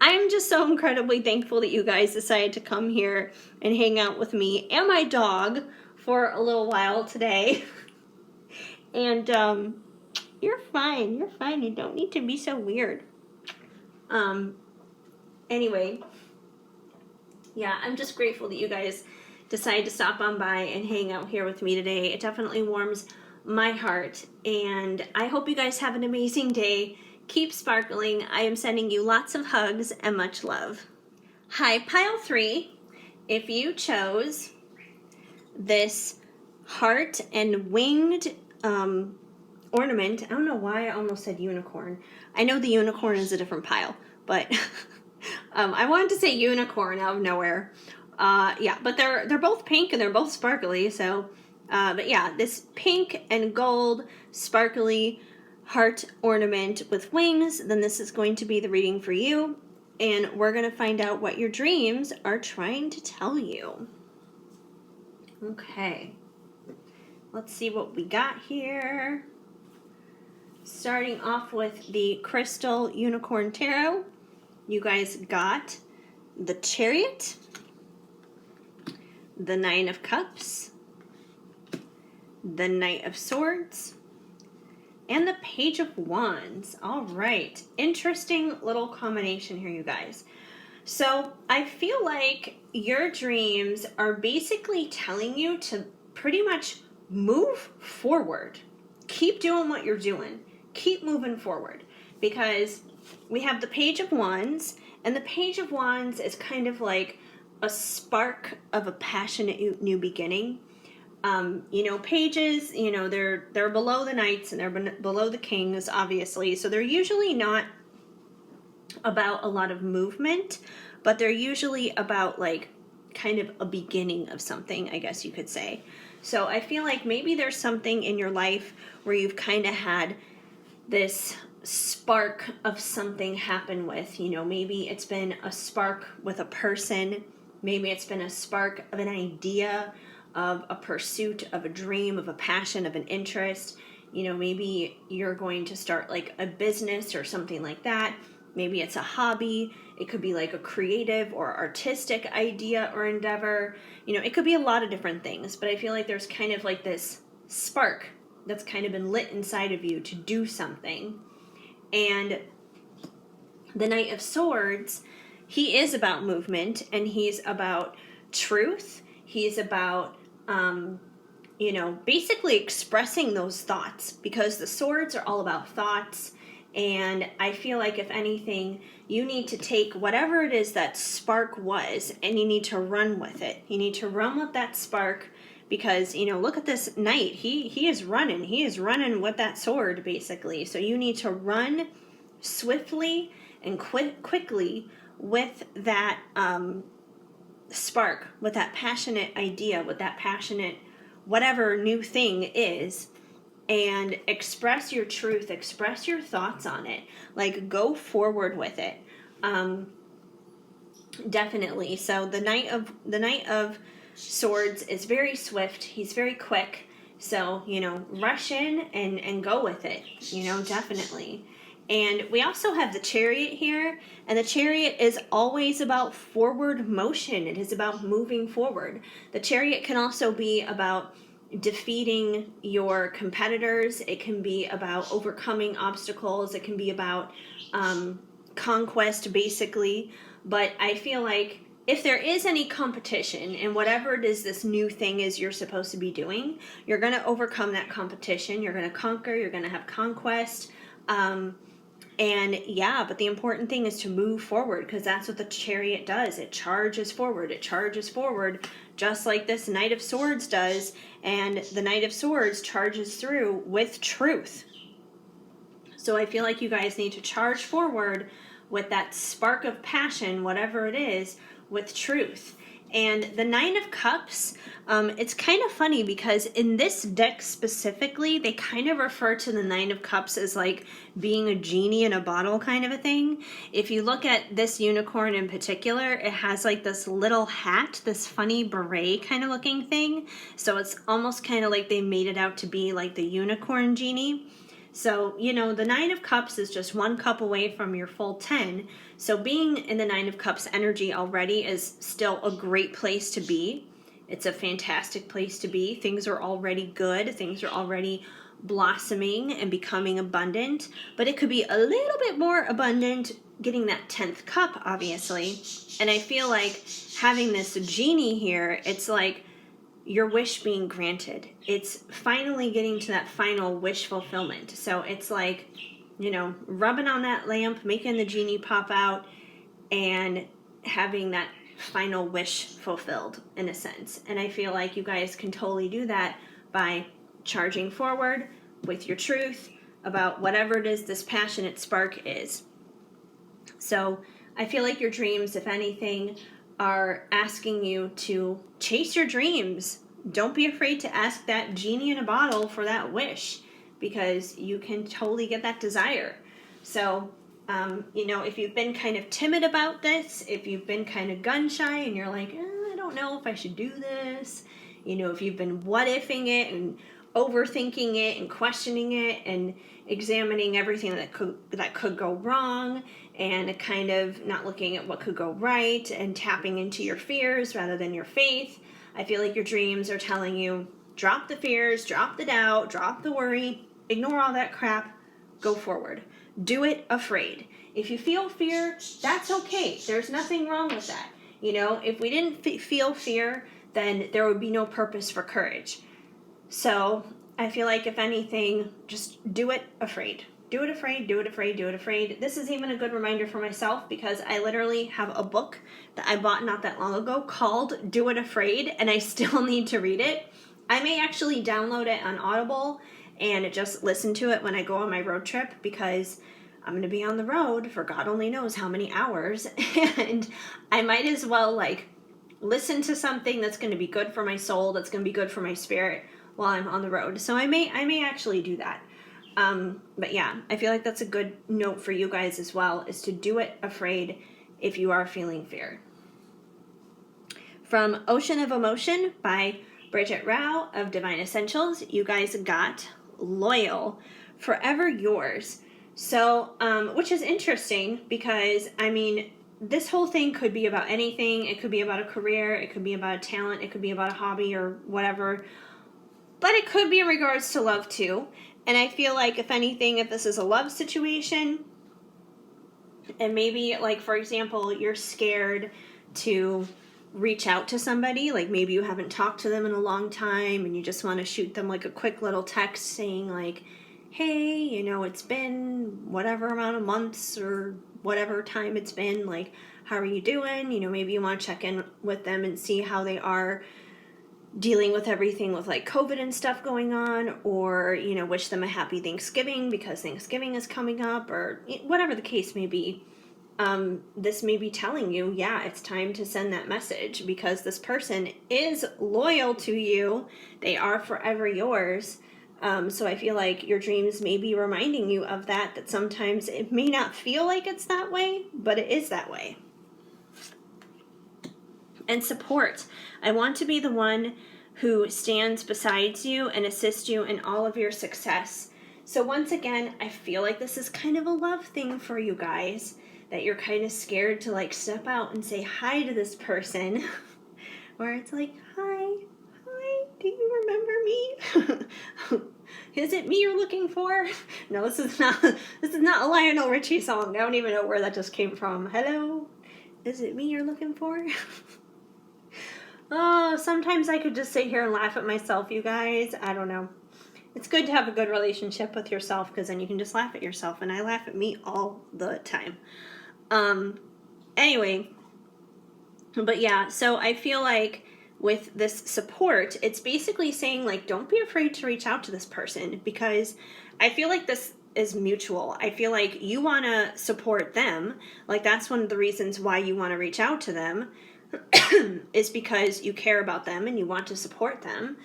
I'm just so incredibly thankful that you guys decided to come here and hang out with me and my dog for a little while today. And you're fine. You're fine. You don't need to be so weird. Anyway, yeah, I'm just grateful that you guys decided to stop on by and hang out here with me today. It definitely warms my heart, and I hope you guys have an amazing day. Keep sparkling. I am sending you lots of hugs and much love. Hi, pile 3. If you chose this heart and winged ornament, I don't know why I almost said unicorn. I know the unicorn is a different pile, but I wanted to say unicorn out of nowhere. Yeah, but they're both pink and they're both sparkly. So, but yeah, this pink and gold sparkly heart ornament with wings. Then this is going to be the reading for you, and we're gonna find out what your dreams are trying to tell you. Okay, let's see what we got here. Starting off with the Crystal Unicorn Tarot, you guys got the Chariot, the Nine of Cups, the Knight of Swords, and the Page of Wands. All right, interesting little combination here, you guys. So I feel like your dreams are basically telling you to pretty much move forward. Keep doing what you're doing. Keep moving forward, because we have the Page of Wands, and the Page of Wands is kind of like a spark of a passionate new beginning. Pages, they're below the knights and they're below the kings, obviously. So they're usually not about a lot of movement, but they're usually about like kind of a beginning of something, I guess you could say. So I feel like maybe there's something in your life where you've kind of had this spark of something happen with, maybe it's been a spark with a person, maybe it's been a spark of an idea, of a pursuit, of a dream, of a passion, of an interest. Maybe you're going to start like a business or something like that. Maybe it's a hobby. It could be like a creative or artistic idea or endeavor. It could be a lot of different things, but I feel like there's kind of like this spark that's kind of been lit inside of you to do something. And the Knight of Swords, he is about movement, and he's about truth. He's about, basically expressing those thoughts, because the swords are all about thoughts. And I feel like, if anything, you need to take whatever it is that spark was, and you need to run with it. You need to run with that spark, because, look at this knight. He is running. He is running with that sword, basically. So you need to run swiftly and quickly with that spark, with that passionate idea, with that passionate whatever new thing is, and express your truth, express your thoughts on it. Like, go forward with it. Definitely. So the Knight of Swords is very swift. He's very quick. So, rush in and go with it, definitely. And we also have the Chariot here, and the Chariot is always about forward motion. It is about moving forward. The Chariot can also be about defeating your competitors. It can be about overcoming obstacles. It can be about conquest, basically. But I feel like if there is any competition in whatever it is this new thing is you're supposed to be doing, you're going to overcome that competition. You're going to conquer. You're going to have conquest. But the important thing is to move forward, because that's what the Chariot does. It charges forward. It charges forward, just like this Knight of Swords does. And the Knight of Swords charges through with truth. So I feel like you guys need to charge forward with that spark of passion, whatever it is, with truth. And the Nine of Cups, it's kind of funny because in this deck specifically, they kind of refer to the Nine of Cups as like being a genie in a bottle kind of a thing. If you look at this unicorn in particular, it has like this little hat, this funny beret kind of looking thing. So it's almost kind of like they made it out to be like the unicorn genie. So, you know, the Nine of Cups is just one cup away from your full 10. So being in the Nine of Cups energy already is still a great place to be. It's a fantastic place to be. Things are already good. Things are already blossoming and becoming abundant. But it could be a little bit more abundant getting that 10th cup, obviously. And I feel like having this genie here, it's like your wish being granted. It's finally getting to that final wish fulfillment. So it's like, you know, rubbing on that lamp, making the genie pop out, and having that final wish fulfilled in a sense. And I feel like you guys can totally do that by charging forward with your truth about whatever it is this passionate spark is. So I feel like your dreams, if anything, are asking you to chase your dreams. Don't be afraid to ask that genie in a bottle for that wish, because you can totally get that desire. So, you know, if you've been kind of timid about this, if you've been kind of gun shy and you're like, I don't know if I should do this, you know, if you've been what-ifing it and overthinking it and questioning it and examining everything that could go wrong, and kind of not looking at what could go right and tapping into your fears rather than your faith, I feel like your dreams are telling you, drop the fears, drop the doubt, drop the worry, ignore all that crap, go forward. Do it afraid. If you feel fear, that's okay. There's nothing wrong with that. You know, if we didn't feel fear, then there would be no purpose for courage. So I feel like, if anything, just do it afraid. Do it afraid, do it afraid, do it afraid. This is even a good reminder for myself, because I literally have a book that I bought not that long ago called Do It Afraid, and I still need to read it. I may actually download it on Audible and just listen to it when I go on my road trip, because I'm going to be on the road for God only knows how many hours, and I might as well like listen to something that's going to be good for my soul, that's going to be good for my spirit while I'm on the road. So I may actually do that. But yeah, I feel like that's a good note for you guys as well, is to do it afraid if you are feeling fear. From Ocean of Emotion by Bridget Rao of Divine Essentials, you guys got Loyal, Forever Yours. So, which is interesting, because, I mean, this whole thing could be about anything. It could be about a career, it could be about a talent, it could be about a hobby or whatever. But it could be in regards to love too. And I feel like, if anything, if this is a love situation, and maybe, like, for example, you're scared to reach out to somebody, like maybe you haven't talked to them in a long time and you just want to shoot them like a quick little text saying like, hey, you know, it's been whatever amount of months or whatever time it's been, like, how are you doing? You know, maybe you want to check in with them and see how they are dealing with everything with like COVID and stuff going on, or, you know, wish them a happy Thanksgiving because Thanksgiving is coming up, or whatever the case may be. This may be telling you, yeah, it's time to send that message, because this person is loyal to you. They are forever yours. So I feel like your dreams may be reminding you of that sometimes it may not feel like it's that way, but it is that way. And support. I want to be the one who stands beside you and assists you in all of your success. So once again, I feel like this is kind of a love thing for you guys, that you're kind of scared to like step out and say hi to this person, where it's like, hi, do you remember me? Is it me you're looking for? No, this is not a Lionel Richie song. I don't even know where that just came from. Hello? Is it me you're looking for? Oh, sometimes I could just sit here and laugh at myself, you guys. I don't know. It's good to have a good relationship with yourself, because then you can just laugh at yourself, and I laugh at me all the time. Anyway, but yeah, so I feel like with this support, it's basically saying, like, don't be afraid to reach out to this person, because I feel like this is mutual. I feel like you want to support them. Like, that's one of the reasons why you want to reach out to them. is because you care about them and you want to support them,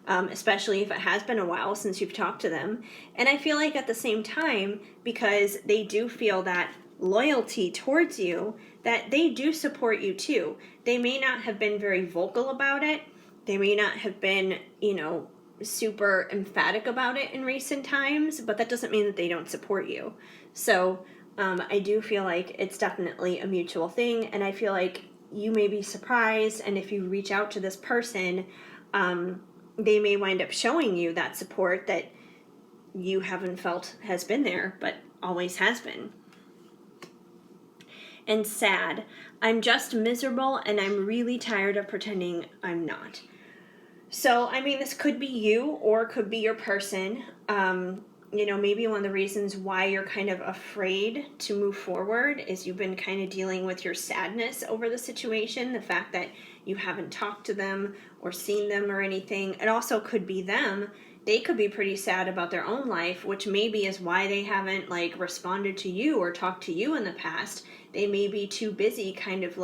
especially if it has been a while since you've talked to them. And I feel like at the same time, because they do feel that loyalty towards you, that they do support you too. They may not have been very vocal about it. They may not have been, super emphatic about it in recent times, but that doesn't mean that they don't support you. So I do feel like it's definitely a mutual thing, and I feel like you may be surprised, and if you reach out to this person, they may wind up showing you that support that you haven't felt has been there, but always has been. And sad. I'm just miserable, and I'm really tired of pretending I'm not. So, this could be you, or could be your person. Maybe one of the reasons why you're kind of afraid to move forward is you've been kind of dealing with your sadness over the situation, the fact that you haven't talked to them or seen them or anything. It also could be them. They could be pretty sad about their own life, which maybe is why they haven't responded to you or talked to you in the past. They may be too busy kind of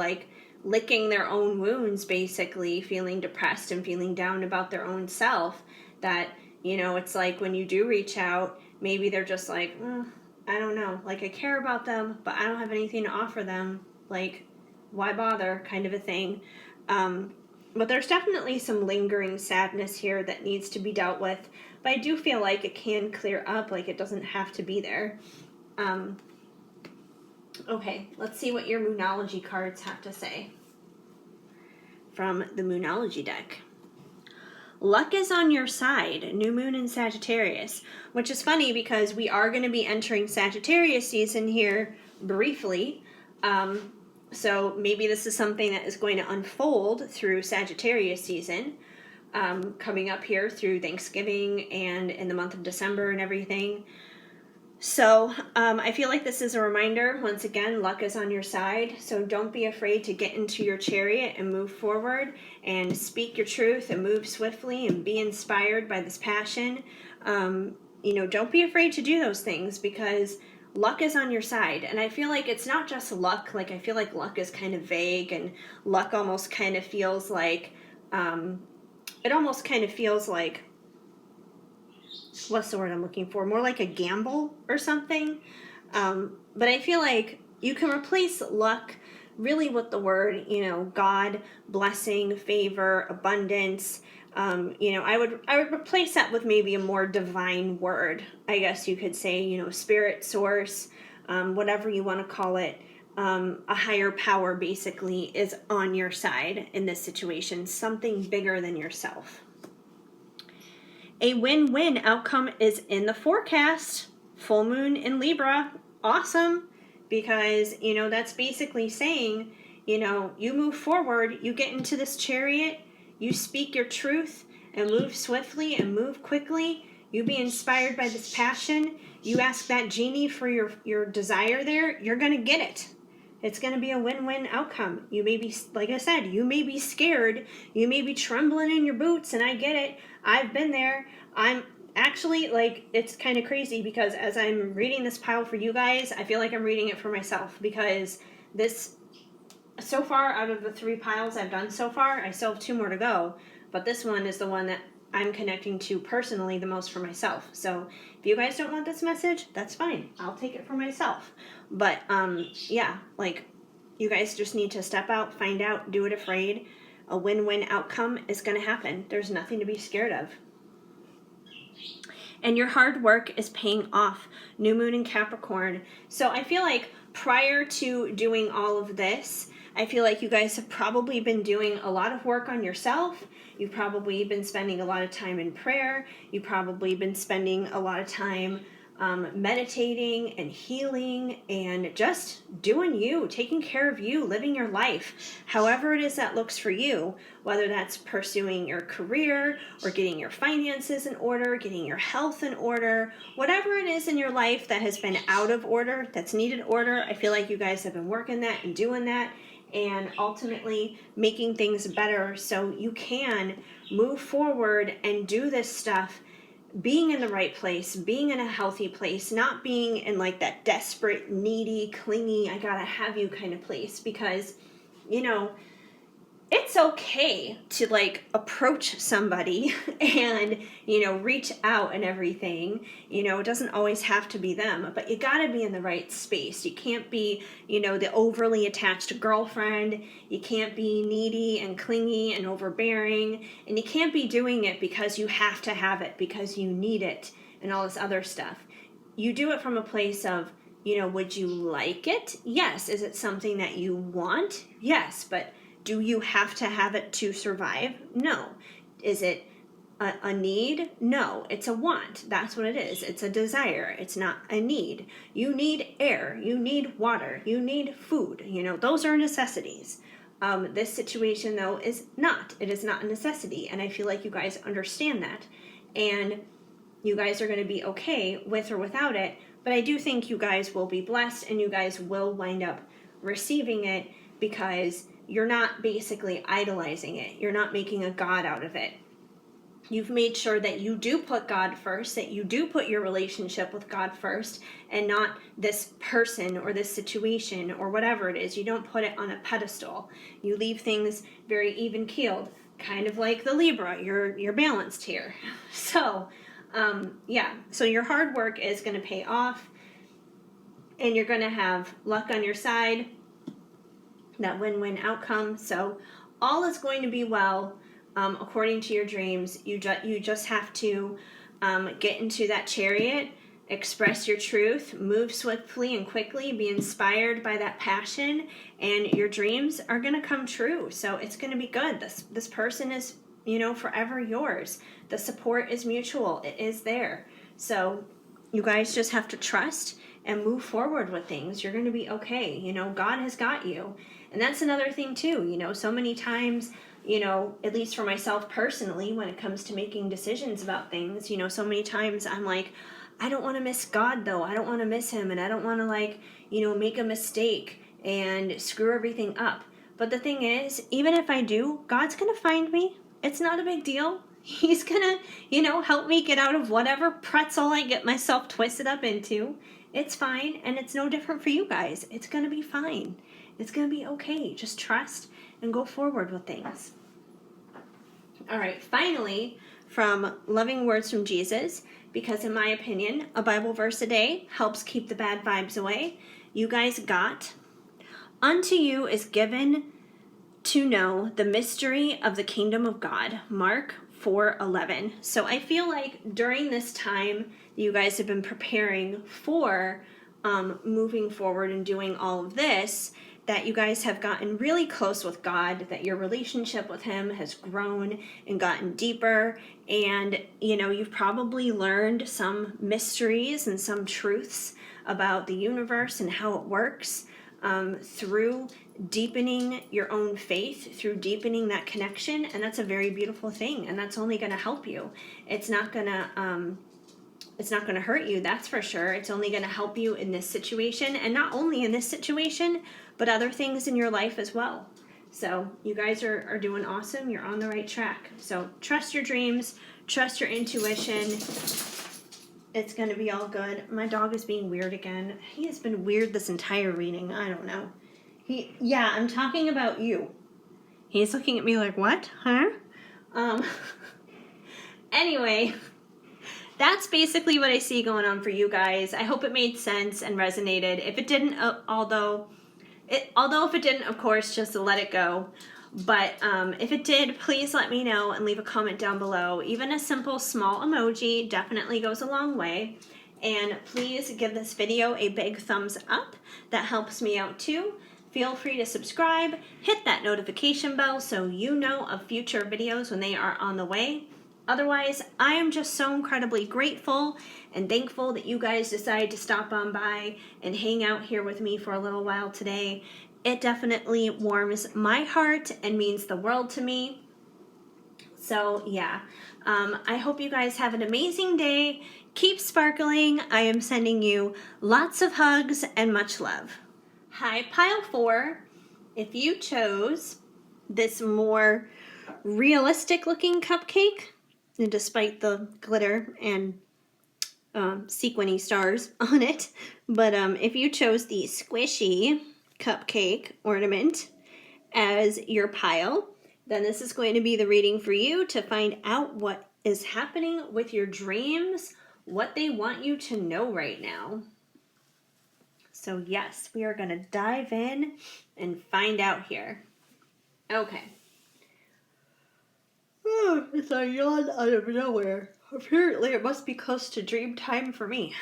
licking their own wounds, basically, feeling depressed and feeling down about their own self, that it's like when you do reach out, maybe they're just like, I don't know, I care about them, but I don't have anything to offer them, why bother, kind of a thing. But there's definitely some lingering sadness here that needs to be dealt with, but I do feel like it can clear up, it doesn't have to be there. Okay, let's see what your Moonology cards have to say from the Moonology deck. Luck is on your side, new moon in Sagittarius, which is funny because we are going to be entering Sagittarius season here briefly. So maybe this is something that is going to unfold through Sagittarius season, coming up here through Thanksgiving and in the month of December and everything. So I feel like this is a reminder, once again, luck is on your side. So don't be afraid to get into your chariot and move forward and speak your truth and move swiftly and be inspired by this passion. Don't be afraid to do those things because luck is on your side. And I feel like it's not just luck. I feel like luck is kind of vague, and luck almost kind of feels like, what's the word I'm looking for? More like a gamble or something. But I feel like you can replace luck really with the word, God, blessing, favor, abundance. I would replace that with maybe a more divine word. I guess you could say, spirit, source, whatever you want to call it. A higher power basically is on your side in this situation, something bigger than yourself. A win-win outcome is in the forecast. Full moon in Libra. Awesome. Because, that's basically saying, you move forward, you get into this chariot, you speak your truth and move swiftly and move quickly. You be inspired by this passion. You ask that genie for your desire there, you're going to get it. It's going to be a win-win outcome. You may be, like I said, you may be scared. You may be trembling in your boots, and I get it. I've been there. I'm actually, it's kind of crazy because as I'm reading this pile for you guys, I feel like I'm reading it for myself because this, so far, out of the 3 piles I've done so far, I still have 2 more to go, but this one is the one that I'm connecting to personally the most for myself. So if you guys don't want this message, that's fine. I'll take it for myself. But yeah, you guys just need to step out, find out, do it afraid. A win-win outcome is going to happen. There's nothing to be scared of. And your hard work is paying off. New moon in Capricorn. So I feel like prior to doing all of this, I feel like you guys have probably been doing a lot of work on yourself. You've probably been spending a lot of time in prayer. You've probably been spending a lot of time meditating and healing and just doing you, taking care of you, living your life, however it is that looks for you, whether that's pursuing your career or getting your finances in order, getting your health in order, whatever it is in your life that has been out of order, that's needed order. I feel like you guys have been working that and doing that and ultimately making things better so you can move forward and do this stuff being in the right place, being in a healthy place, not being in that desperate, needy, clingy, I gotta have you kind of place, because you know, it's okay to like approach somebody and, you know, reach out and everything. You know, it doesn't always have to be them, but you got to be in the right space. You can't be, you know, the overly attached girlfriend. You can't be needy and clingy and overbearing. And you can't be doing it because you have to have it, because you need it and all this other stuff. You do it from a place of, you know, would you like it? Yes. Is it something that you want? Yes. But do you have to have it to survive? No. Is it a need? No. It's a want. That's what it is. It's a desire. It's not a need. You need air. You need water. You need food. You know, those are necessities. This situation, though, is not. It is not a necessity. And I feel like you guys understand that. And you guys are going to be okay with or without it. But I do think you guys will be blessed and you guys will wind up receiving it, because you're not basically idolizing it. You're not making a god out of it. You've made sure that you do put God first, that you do put your relationship with God first, and not this person or this situation or whatever it is. You don't put it on a pedestal. You leave things very even keeled, kind of like the Libra. You're balanced here. So, yeah. So your hard work is going to pay off, and you're going to have luck on your side. That win-win outcome. So all is going to be well, according to your dreams. You just have to get into that chariot, express your truth, move swiftly and quickly, be inspired by that passion, and your dreams are going to come true. So it's going to be good. This person is, you know, forever yours. The support is mutual. It is there. So you guys just have to trust and move forward with things. You're going to be okay. You know, God has got you. And that's another thing too. You know, so many times, you know, at least for myself personally, when it comes to making decisions about things, you know, so many times I'm like, I don't want to miss God though. I don't want to miss him. And I don't want to, like, you know, make a mistake and screw everything up. But the thing is, even if I do, God's going to find me. It's not a big deal. He's going to, you know, help me get out of whatever pretzel I get myself twisted up into. It's fine. And it's no different for you guys. It's going to be fine. It's going to be okay. Just trust and go forward with things. All right, finally, from Loving Words from Jesus, because in my opinion, a Bible verse a day helps keep the bad vibes away. You guys got, unto you is given to know the mystery of the kingdom of God, Mark 4:11. So I feel like during this time, you guys have been preparing for moving forward and doing all of this, that you guys have gotten really close with God, that your relationship with him has grown and gotten deeper, and you know, you've probably learned some mysteries and some truths about the universe and how it works, through deepening your own faith, through deepening that connection. And that's a very beautiful thing, and that's only going to help you. It's not going to hurt you, that's for sure. It's only going to help you in this situation, and not only in this situation, but other things in your life as well. So you guys are doing awesome. You're on the right track. So trust your dreams, trust your intuition. It's going to be all good. My dog is being weird again. He has been weird this entire reading. I don't know. Yeah, I'm talking about you. He's looking at me like, what? Huh? Anyway, that's basically what I see going on for you guys. I hope it made sense and resonated. If it didn't, although if it didn't, of course, just let it go. But if it did, please let me know and leave a comment down below. Even a simple small emoji definitely goes a long way. And please give this video a big thumbs up. That helps me out too. Feel free to subscribe, hit that notification bell so you know of future videos when they are on the way. Otherwise, I am just so incredibly grateful and thankful that you guys decided to stop on by and hang out here with me for a little while today. It definitely warms my heart and means the world to me. So yeah, I hope you guys have an amazing day. Keep sparkling. I am sending you lots of hugs and much love. Hi, Pile 4. If you chose this more realistic looking cupcake, and despite the glitter and sequiny stars on it, but if you chose the squishy cupcake ornament, as your pile, then this is going to be the reading for you to find out what is happening with your dreams, what they want you to know right now. So yes, we are going to dive in and find out here. Okay. Oh, it's a yawn out of nowhere. Apparently it must be close to dream time for me.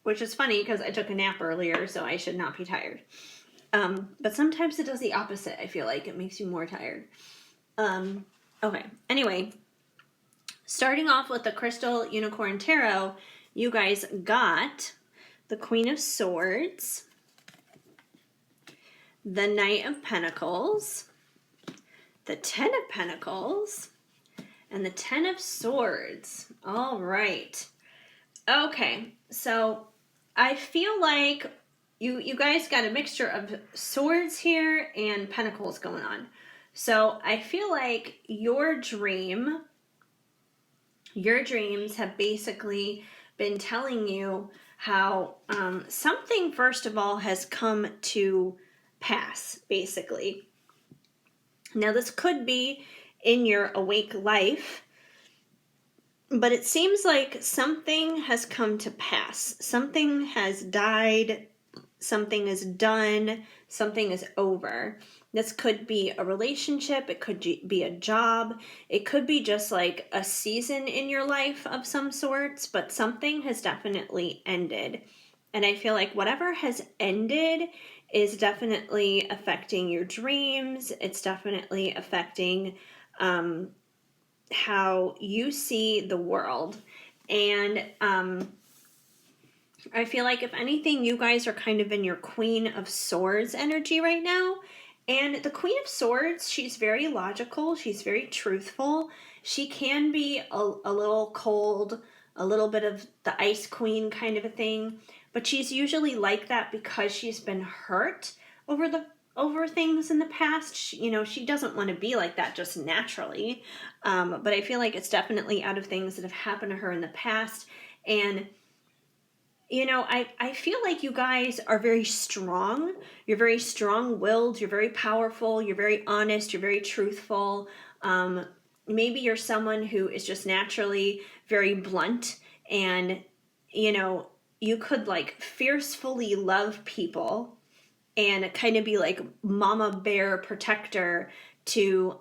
Which is funny because I took a nap earlier, so I should not be tired. But sometimes it does the opposite, I feel like. It makes you more tired. Okay. Anyway, starting off with the Crystal Unicorn Tarot, you guys got the Queen of Swords, the Knight of Pentacles, the Ten of Pentacles, and the Ten of Swords. All right. Okay, so I feel like you guys got a mixture of swords here and pentacles going on. So I feel like your dreams have basically been telling you how something, first of all, has come to pass, basically. Now, this could be in your awake life, but it seems like something has come to pass. Something has died. Something is done. Something is over. This could be a relationship. It could be a job. It could be just like a season in your life of some sorts, but something has definitely ended. And I feel like whatever has ended is definitely affecting your dreams. It's definitely affecting how you see the world. And I feel like if anything, you guys are kind of in your Queen of Swords energy right now. And the Queen of Swords, she's very logical. She's very truthful. She can be a little cold, a little bit of the Ice Queen kind of a thing. But she's usually like that because she's been hurt over things in the past. She doesn't want to be like that just naturally. But I feel like it's definitely out of things that have happened to her in the past. And I feel like you guys are very strong. You're very strong-willed. You're very powerful. You're very honest. You're very truthful. Maybe you're someone who is just naturally very blunt, and you could like fiercely love people and kind of be like mama bear protector to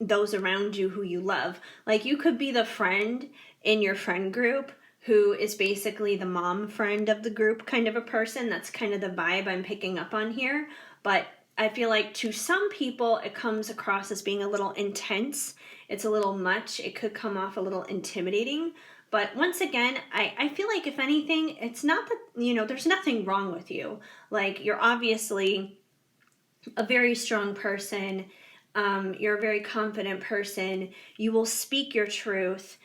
those around you who you love. Like you could be the friend in your friend group who is basically the mom friend of the group kind of a person. That's kind of the vibe I'm picking up on here. But I feel like to some people it comes across as being a little intense. It's a little much. It could come off a little intimidating. But once again, I feel like if anything, it's not that, there's nothing wrong with you. Like you're obviously a very strong person. You're a very confident person. You will speak your truth.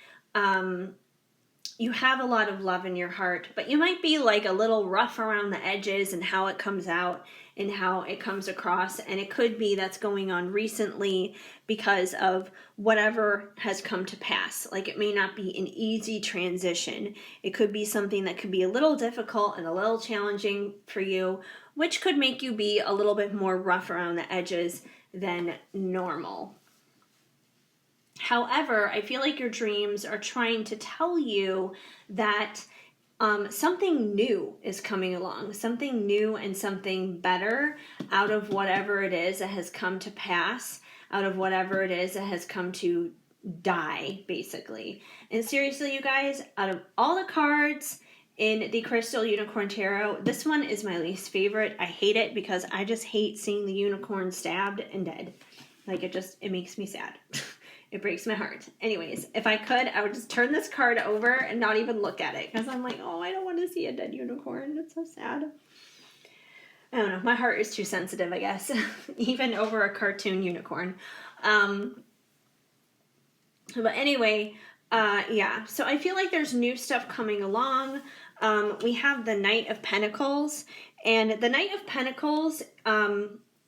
You have a lot of love in your heart, but you might be like a little rough around the edges and how it comes out and how it comes across. And it could be that's going on recently because of whatever has come to pass. Like it may not be an easy transition. It could be something that could be a little difficult and a little challenging for you, which could make you be a little bit more rough around the edges than normal. However, I feel like your dreams are trying to tell you that something new is coming along, something new and something better out of whatever it is that has come to pass, out of whatever it is that has come to die, basically. And seriously, you guys, out of all the cards in the Crystal Unicorn Tarot, this one is my least favorite. I hate it because I just hate seeing the unicorn stabbed and dead. Like it makes me sad. It breaks my heart. Anyways, if I could, I would just turn this card over and not even look at it. Because I'm like, oh, I don't want to see a dead unicorn. It's so sad. I don't know. My heart is too sensitive, I guess. Even over a cartoon unicorn. But anyway, yeah. So I feel like there's new stuff coming along. We have the Knight of Pentacles. And the Knight of Pentacles,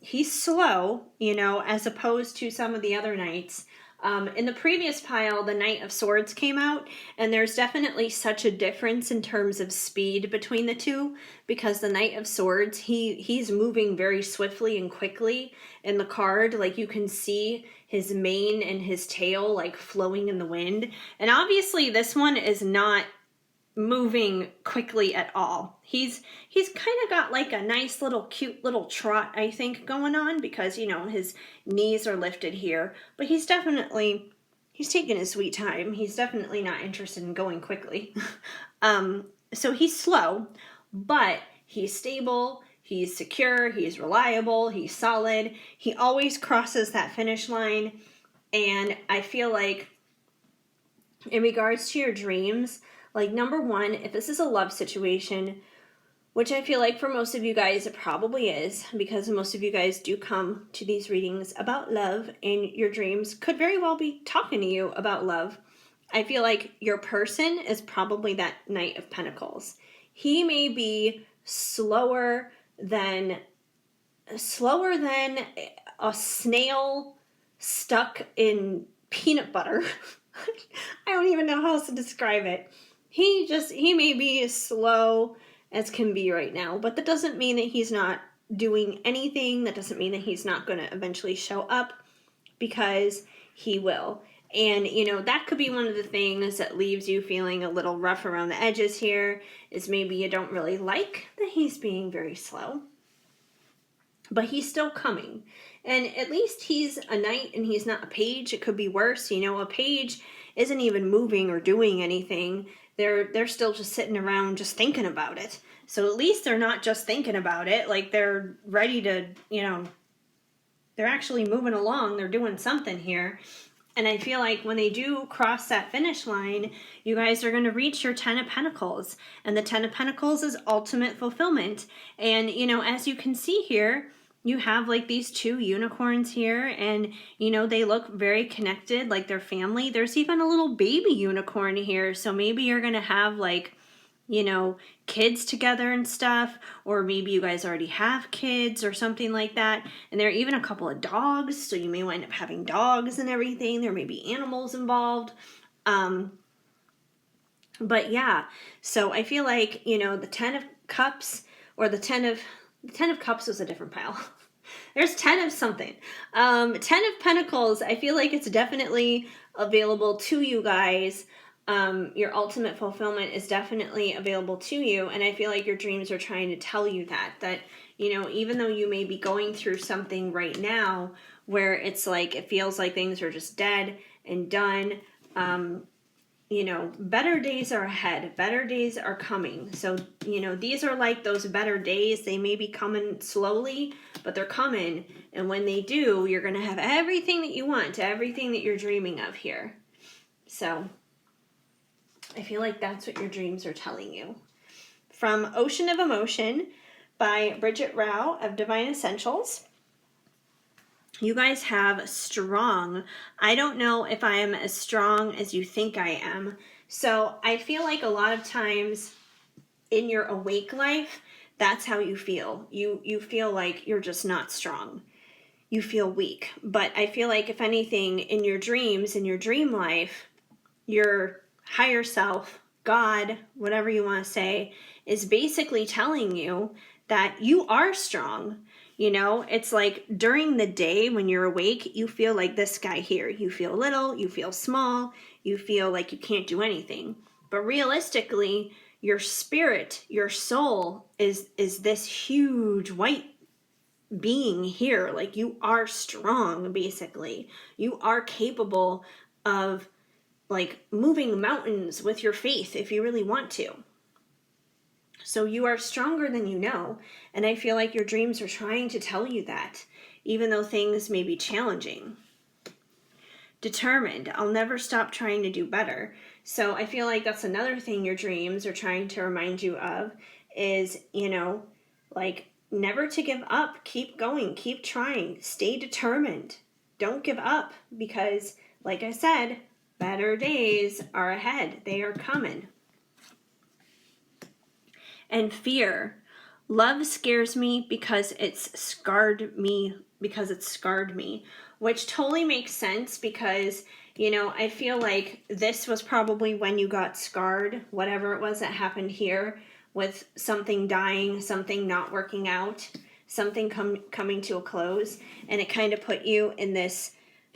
he's slow, as opposed to some of the other knights. In the previous pile, the Knight of Swords came out, and there's definitely such a difference in terms of speed between the two, because the Knight of Swords, he's moving very swiftly and quickly in the card. Like, you can see his mane and his tail like flowing in the wind. And obviously this one is not moving quickly at all. He's kind of got like a nice little cute little trot, I think, going on, because, you know, his knees are lifted here, but he's taking his sweet time. He's definitely not interested in going quickly. So he's slow, but he's stable, he's secure, he's reliable, he's solid. He always crosses that finish line. And I feel like in regards to your dreams, like, number one, if this is a love situation, which I feel like for most of you guys it probably is, because most of you guys do come to these readings about love, and your dreams could very well be talking to you about love. I feel like your person is probably that Knight of Pentacles. He may be slower than a snail stuck in peanut butter. I don't even know how else to describe it. He may be as slow as can be right now, but that doesn't mean that he's not doing anything. That doesn't mean that he's not going to eventually show up, because he will. And, you know, that could be one of the things that leaves you feeling a little rough around the edges here, is maybe you don't really like that he's being very slow, but he's still coming. And at least he's a knight and he's not a page. It could be worse. You know, a page isn't even moving or doing anything. They're still just sitting around just thinking about it. So at least they're not just thinking about it. Like, they're ready to, you know, they're actually moving along. They're doing something here. And I feel like when they do cross that finish line, you guys are going to reach your 10 of Pentacles. And the 10 of Pentacles is ultimate fulfillment. And, you know, as you can see here, you have like these two unicorns here, and, you know, they look very connected, like they're family. There's even a little baby unicorn here. So maybe you're going to have, like, you know, kids together and stuff, or maybe you guys already have kids or something like that. And there are even a couple of dogs, so you may wind up having dogs and everything. There may be animals involved. But yeah, so I feel like, you know, the 10 of Cups, or the 10 of Cups was a different pile. There's 10 of something. 10 of Pentacles, I feel like it's definitely available to you guys. Your ultimate fulfillment is definitely available to you, and I feel like your dreams are trying to tell you that, you know, even though you may be going through something right now where it's like, it feels like things are just dead and done, you know, better days are ahead. Better days are coming. So, you know, these are like those better days. They may be coming slowly, but they're coming. And when they do, you're going to have everything that you want, everything that you're dreaming of here. So I feel like that's what your dreams are telling you. From Ocean of Emotion by Bridget Rao of Divine Essentials. You guys have strong. I don't know if I am as strong as you think I am. So I feel like a lot of times in your awake life, that's how you feel. You feel like you're just not strong. You feel weak. But I feel like, if anything, in your dreams, in your dream life, your higher self, God, whatever you want to say, is basically telling you that you are strong. You know, it's like during the day when you're awake, you feel like this guy here. You feel little, you feel small, you feel like you can't do anything. But realistically, your spirit, your soul is this huge white being here. Like, you are strong, basically. You are capable of, like, moving mountains with your faith if you really want to. So you are stronger than you know, and I feel like your dreams are trying to tell you that, even though things may be challenging. Determined. I'll never stop trying to do better. So I feel like that's another thing your dreams are trying to remind you of, is, you know, like, never to give up. Keep going. Keep trying. Stay determined. Don't give up, because, like I said, better days are ahead. They are coming. And fear. Love scares me because it's scarred me, which totally makes sense, because You know, I feel like this was probably when you got scarred, whatever it was that happened here, with something dying, something not working out, something coming to a close, and it kind of put you in this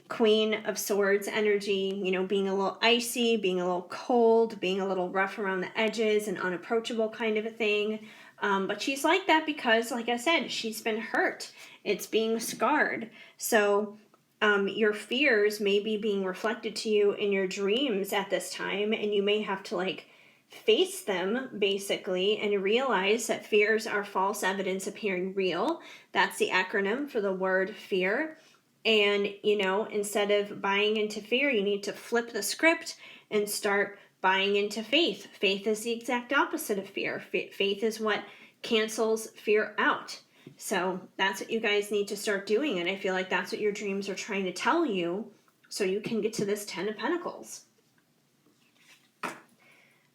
Queen of Swords energy, you know, being a little icy, being a little cold, being a little rough around the edges and unapproachable kind of a thing. But she's like that because, like I said, she's been hurt. It's being scarred. So your fears may be being reflected to you in your dreams at this time, and you may have to like face them basically and realize that fears are false evidence appearing real. That's the acronym for the word fear. And, you know, instead of buying into fear, you need to flip the script and start buying into faith. Faith is the exact opposite of fear. Faith is what cancels fear out. So that's what you guys need to start doing. And I feel like that's what your dreams are trying to tell you so you can get to this 10 of Pentacles.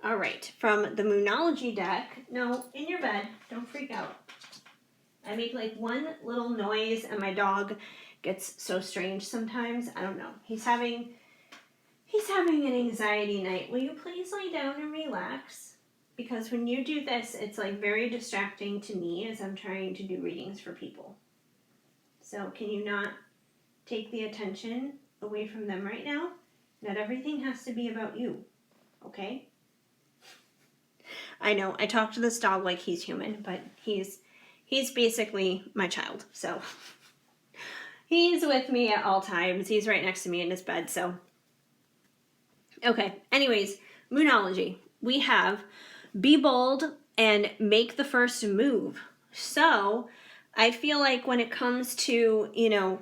All right, from the Moonology deck. No, in your bed. Don't freak out. I make like one little noise and my dog gets so strange sometimes. I don't know. He's having an anxiety night. Will you please lay down and relax? Because when you do this, it's like very distracting to me as I'm trying to do readings for people. So can you not take the attention away from them right now? Not everything has to be about you, okay? I know, I talk to this dog like he's human, but he's basically my child, so he's with me at all times. He's right next to me in his bed, so. Okay, anyways, Moonology. We have be bold and make the first move. So I feel like when it comes to, you know,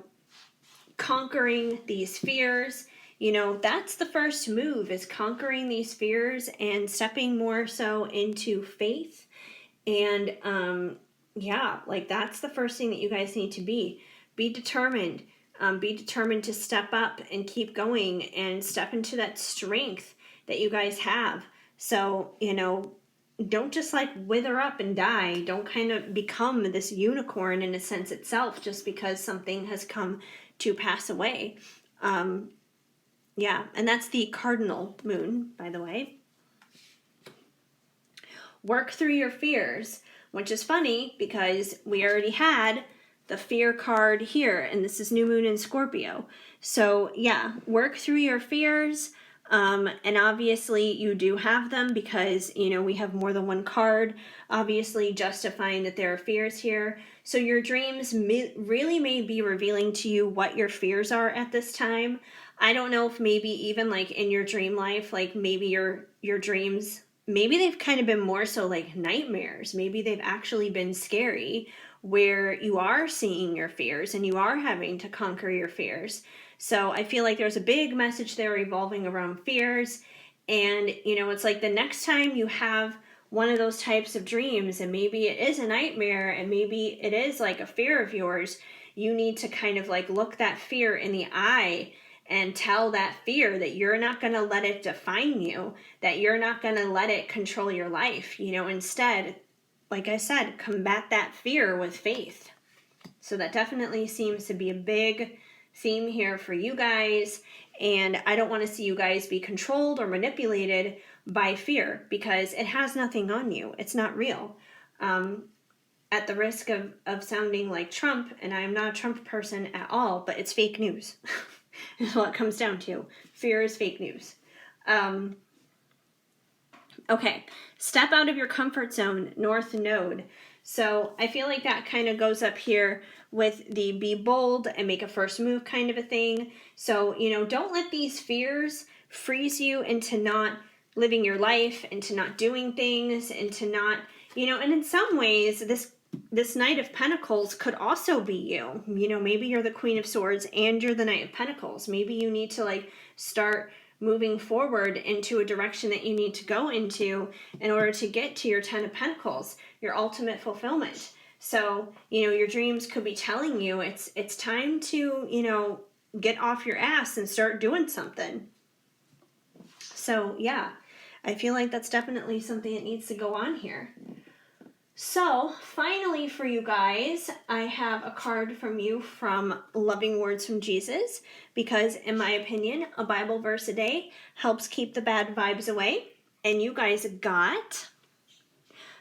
conquering these fears, you know, that's the first move, is conquering these fears and stepping more so into faith. And yeah, like that's the first thing that you guys need to be. Be determined. Be determined to step up and keep going and step into that strength that you guys have. So, you know, don't just like wither up and die. Don't kind of become this unicorn in a sense itself just because something has come to pass away. Yeah, and that's the cardinal moon, by the way. Work through your fears, which is funny because we already had the fear card here, and this is new moon in Scorpio. So yeah, work through your fears. And obviously you do have them because, you know, we have more than one card, obviously justifying that there are fears here. So your dreams really may be revealing to you what your fears are at this time. I don't know if maybe even like in your dream life, like maybe your dreams, maybe they've kind of been more so like nightmares. Maybe they've actually been scary, where you are seeing your fears and you are having to conquer your fears. So I feel like there's a big message there revolving around fears. And, you know, it's like the next time you have one of those types of dreams, and maybe it is a nightmare and maybe it is like a fear of yours, you need to kind of like look that fear in the eye and tell that fear that you're not going to let it define you, that you're not going to let it control your life. You know, instead, like I said, combat that fear with faith. So that definitely seems to be a big theme here for you guys. And I don't want to see you guys be controlled or manipulated by fear because it has nothing on you. It's not real. At the risk of sounding like Trump, and I'm not a Trump person at all, but it's fake news. Is what it comes down to. Fear is fake news. Okay, step out of your comfort zone, North Node. So I feel like that kind of goes up here with the be bold and make a first move kind of a thing. So, you know, don't let these fears freeze you into not living your life, into not doing things, into not, you know, and in some ways, this Knight of Pentacles could also be you. You know, maybe you're the Queen of Swords and you're the Knight of Pentacles. Maybe you need to like start moving forward into a direction that you need to go into in order to get to your 10 of Pentacles, your ultimate fulfillment. So, you know, your dreams could be telling you it's time to, you know, get off your ass and start doing something. So, yeah, I feel like that's definitely something that needs to go on here. So, finally for you guys, I have a card from you from Loving Words from Jesus, because in my opinion, a Bible verse a day helps keep the bad vibes away. And you guys got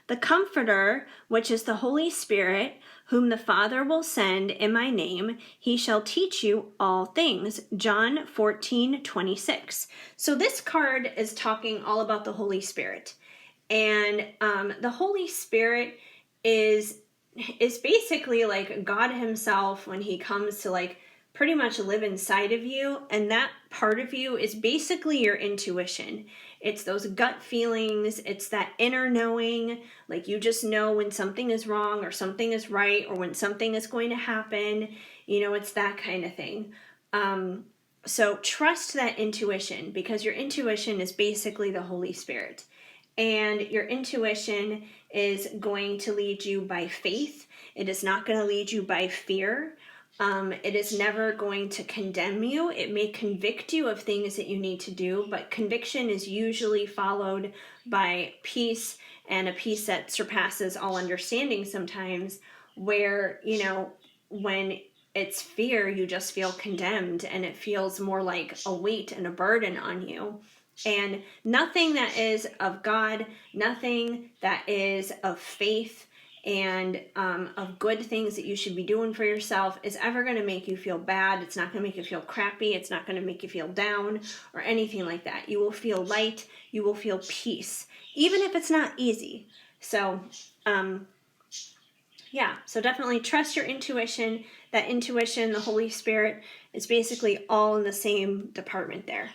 the Comforter, which is the Holy Spirit, whom the Father will send in my name. He shall teach you all things. John 14:26. So this card is talking all about the Holy Spirit. And the Holy Spirit is basically like God himself when he comes to like pretty much live inside of you, and that part of you is basically your intuition. It's those gut feelings, it's that inner knowing, like you just know when something is wrong or something is right or when something is going to happen. It's that kind of thing. So trust that intuition, because your intuition is basically the Holy Spirit. And your intuition is going to lead you by faith. It is not going to lead you by fear. It is never going to condemn you. It may convict you of things that you need to do, but conviction is usually followed by peace, and a peace that surpasses all understanding sometimes, where, when it's fear, you just feel condemned and it feels more like a weight and a burden on you. And nothing that is of God, nothing that is of faith and of good things that you should be doing for yourself is ever going to make you feel bad. It's not going to make you feel crappy. It's not going to make you feel down or anything like that. You will feel light. You will feel peace, even if it's not easy. So, so definitely trust your intuition. That intuition, the Holy Spirit, is basically all in the same department there.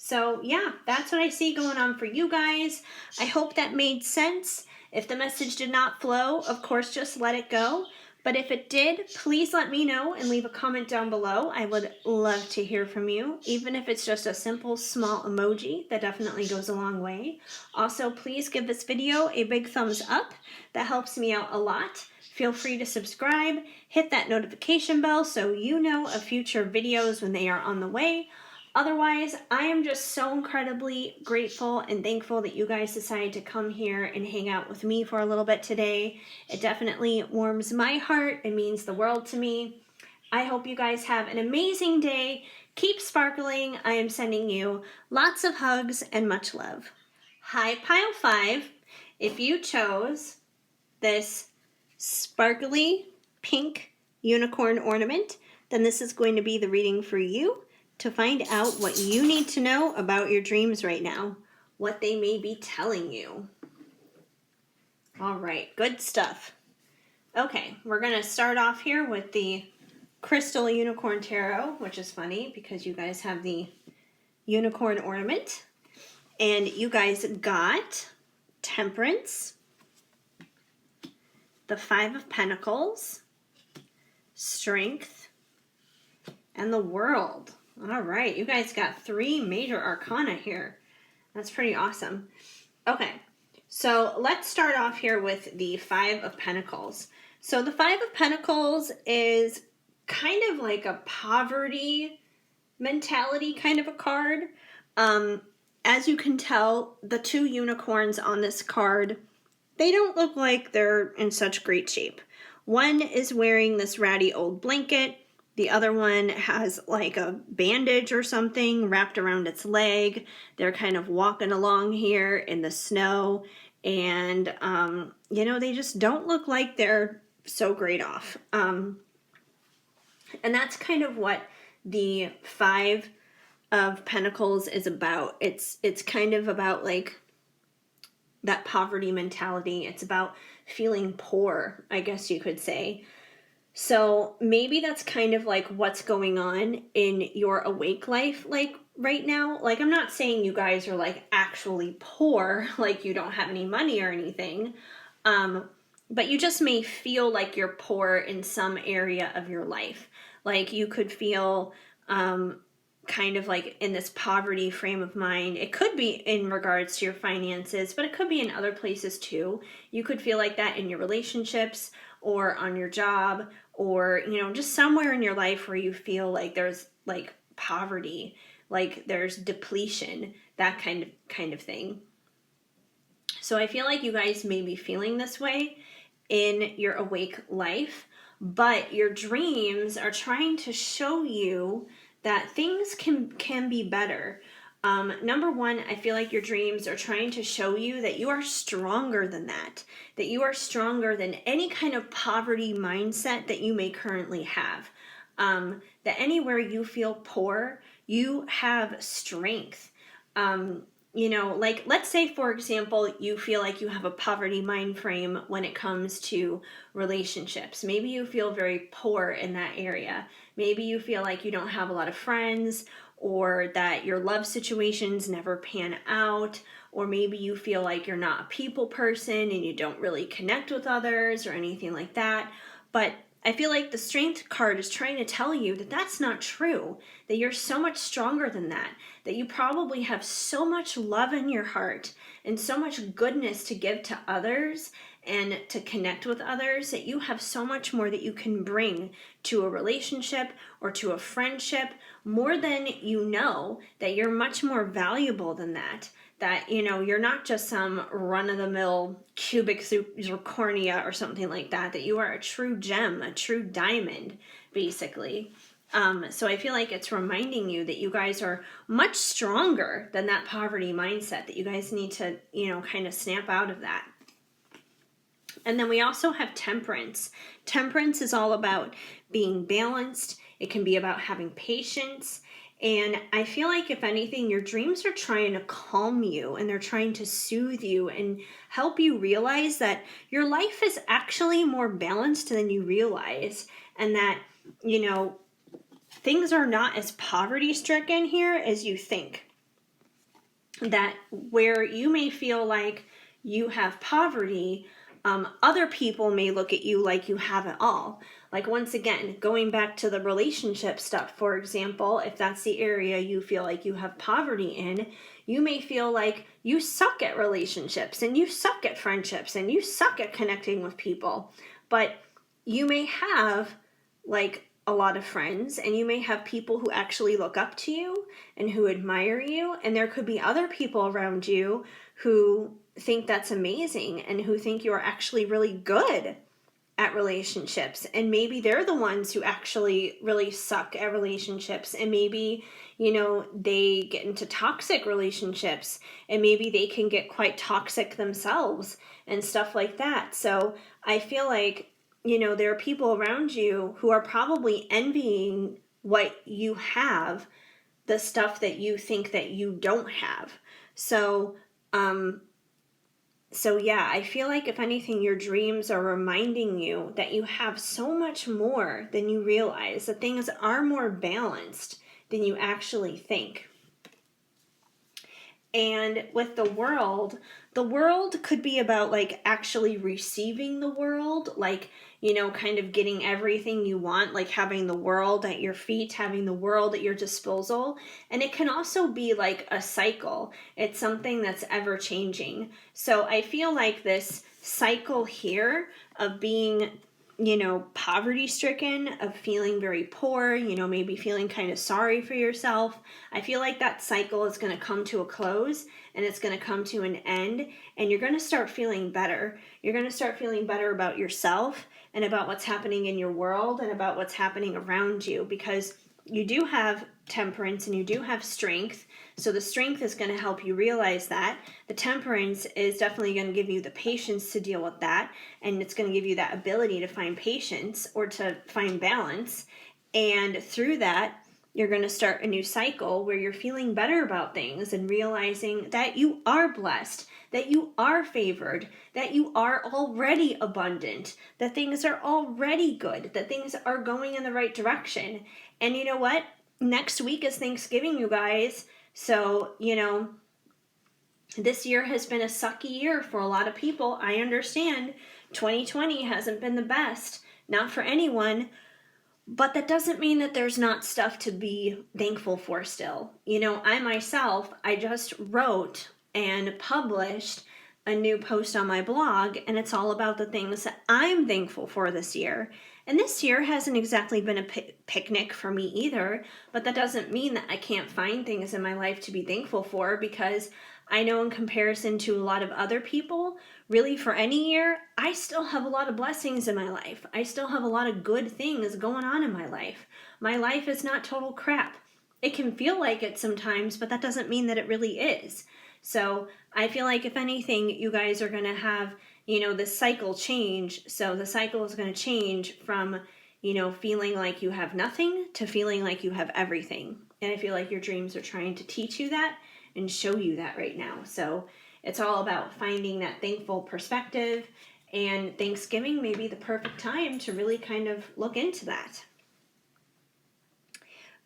So yeah, that's what I see going on for you guys. I hope that made sense. If the message did not flow, of course, just let it go. But if it did, please let me know and leave a comment down below. I would love to hear from you, even if it's just a simple small emoji. That definitely goes a long way. Also, please give this video a big thumbs up. That helps me out a lot. Feel free to subscribe, hit that notification bell so you know of future videos when they are on the way. Otherwise, I am just so incredibly grateful and thankful that you guys decided to come here and hang out with me for a little bit today. It definitely warms my heart. It means the world to me. I hope you guys have an amazing day. Keep sparkling. I am sending you lots of hugs and much love. Hi, Pile 5. If you chose this sparkly pink unicorn ornament, then this is going to be the reading for you, to find out what you need to know about your dreams right now, what they may be telling you. All right, good stuff. Okay, we're going to start off here with the Crystal Unicorn Tarot, which is funny because you guys have the unicorn ornament. And you guys got Temperance, the Five of Pentacles, Strength, and the World. All right, you guys got 3 major arcana here. That's pretty awesome. Okay, so let's start off here with the Five of Pentacles. So the Five of Pentacles is kind of like a poverty mentality kind of a card. As you can tell, the 2 unicorns on this card, they don't look like they're in such great shape. One is wearing this ratty old blanket. The other one has like a bandage or something wrapped around its leg. They're kind of walking along here in the snow, and they just don't look like they're so great off. And that's kind of what the Five of Pentacles is about. It's kind of about like that poverty mentality. It's about feeling poor, I guess you could say. So maybe that's kind of like what's going on in your awake life, like right now. Like, I'm not saying you guys are like actually poor, like you don't have any money or anything. But you just may feel like you're poor in some area of your life. Like you could feel kind of like in this poverty frame of mind. It could be in regards to your finances, but it could be in other places too. You could feel like that in your relationships or on your job, or just somewhere in your life where you feel like there's like poverty, like there's depletion, that kind of thing. So I feel like you guys may be feeling this way in your awake life, but your dreams are trying to show you that things can be better. Number one, I feel like your dreams are trying to show you that you are stronger than that you are stronger than any kind of poverty mindset that you may currently have. That anywhere you feel poor, you have strength. Like let's say, for example, you feel like you have a poverty mind frame when it comes to relationships. Maybe you feel very poor in that area. Maybe you feel like you don't have a lot of friends, or that your love situations never pan out, or maybe you feel like you're not a people person and you don't really connect with others or anything like that. But I feel like the strength card is trying to tell you that that's not true, that you're so much stronger than that you probably have so much love in your heart and so much goodness to give to others and to connect with others, that you have so much more that you can bring to a relationship or to a friendship, more than you know, that you're much more valuable than that. That, you're not just some run-of-the-mill cubic zirconia or something like that, that you are a true gem, a true diamond, basically. So I feel like it's reminding you that you guys are much stronger than that poverty mindset, that you guys need to, kind of snap out of that. And then we also have temperance. Temperance is all about being balanced. It can be about having patience. And I feel like, if anything, your dreams are trying to calm you, and they're trying to soothe you and help you realize that your life is actually more balanced than you realize. And that, things are not as poverty stricken here as you think. That where you may feel like you have poverty, other people may look at you like you have it all. Like, once again, going back to the relationship stuff, for example, if that's the area you feel like you have poverty in, you may feel like you suck at relationships and you suck at friendships and you suck at connecting with people. But you may have like a lot of friends, and you may have people who actually look up to you and who admire you, and there could be other people around you who think that's amazing and who think you're actually really good at relationships, and maybe they're the ones who actually really suck at relationships, and maybe they get into toxic relationships, and maybe they can get quite toxic themselves and stuff like that. So I feel like there are people around you who are probably envying what you have, the stuff that you think that you don't have. So yeah, I feel like, if anything, your dreams are reminding you that you have so much more than you realize, that things are more balanced than you actually think. And with the world could be about like actually receiving the world, like, kind of getting everything you want, like having the world at your feet, having the world at your disposal. And it can also be like a cycle. It's something that's ever changing. So I feel like this cycle here of being poverty stricken, of feeling very poor, maybe feeling kind of sorry for yourself. I feel like that cycle is going to come to a close, and it's going to come to an end, and you're going to start feeling better. You're going to start feeling better about yourself and about what's happening in your world and about what's happening around you, because you do have temperance and you do have strength. So the strength is going to help you realize that. The temperance is definitely going to give you the patience to deal with that, and it's going to give you that ability to find patience or to find balance. And through that, you're going to start a new cycle where you're feeling better about things and realizing that you are blessed, that you are favored, that you are already abundant, that things are already good, that things are going in the right direction. And you know what? Next week is Thanksgiving, you guys. So, this year has been a sucky year for a lot of people. I understand 2020 hasn't been the best, not for anyone, but that doesn't mean that there's not stuff to be thankful for still. I myself, I just wrote and published a new post on my blog, and it's all about the things that I'm thankful for this year. And this year hasn't exactly been a picnic for me either, but that doesn't mean that I can't find things in my life to be thankful for, because I know in comparison to a lot of other people, really for any year, I still have a lot of blessings in my life. I still have a lot of good things going on in my life. My life is not total crap. It can feel like it sometimes, but that doesn't mean that it really is. So I feel like if anything, you guys are going to have, this cycle change. So the cycle is going to change from, feeling like you have nothing to feeling like you have everything. And I feel like your dreams are trying to teach you that and show you that right now. So it's all about finding that thankful perspective, and Thanksgiving may be the perfect time to really kind of look into that.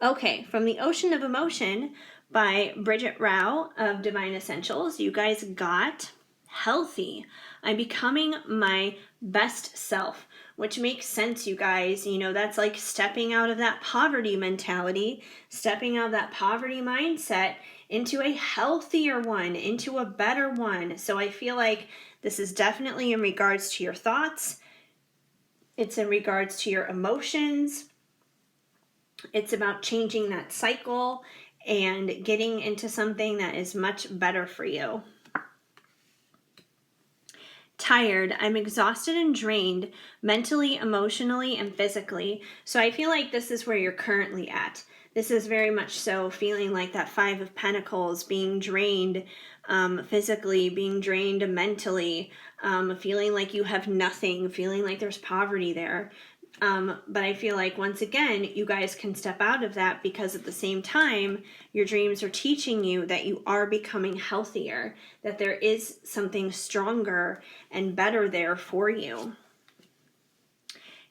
Okay, from the Ocean of Emotion by Bridget Rao of Divine Essentials, you guys got healthy. I'm becoming my best self, which makes sense, you guys. That's like stepping out of that poverty mentality, stepping out of that poverty mindset into a healthier one, into a better one. So I feel like this is definitely in regards to your thoughts. It's in regards to your emotions. It's about changing that cycle and getting into something that is much better for you. Tired. I'm exhausted and drained mentally, emotionally, and physically. So I feel like this is where you're currently at. This is very much so feeling like that Five of Pentacles, being drained physically, being drained mentally, feeling like you have nothing, feeling like there's poverty there. But I feel like, once again, you guys can step out of that, because at the same time, your dreams are teaching you that you are becoming healthier, that there is something stronger and better there for you.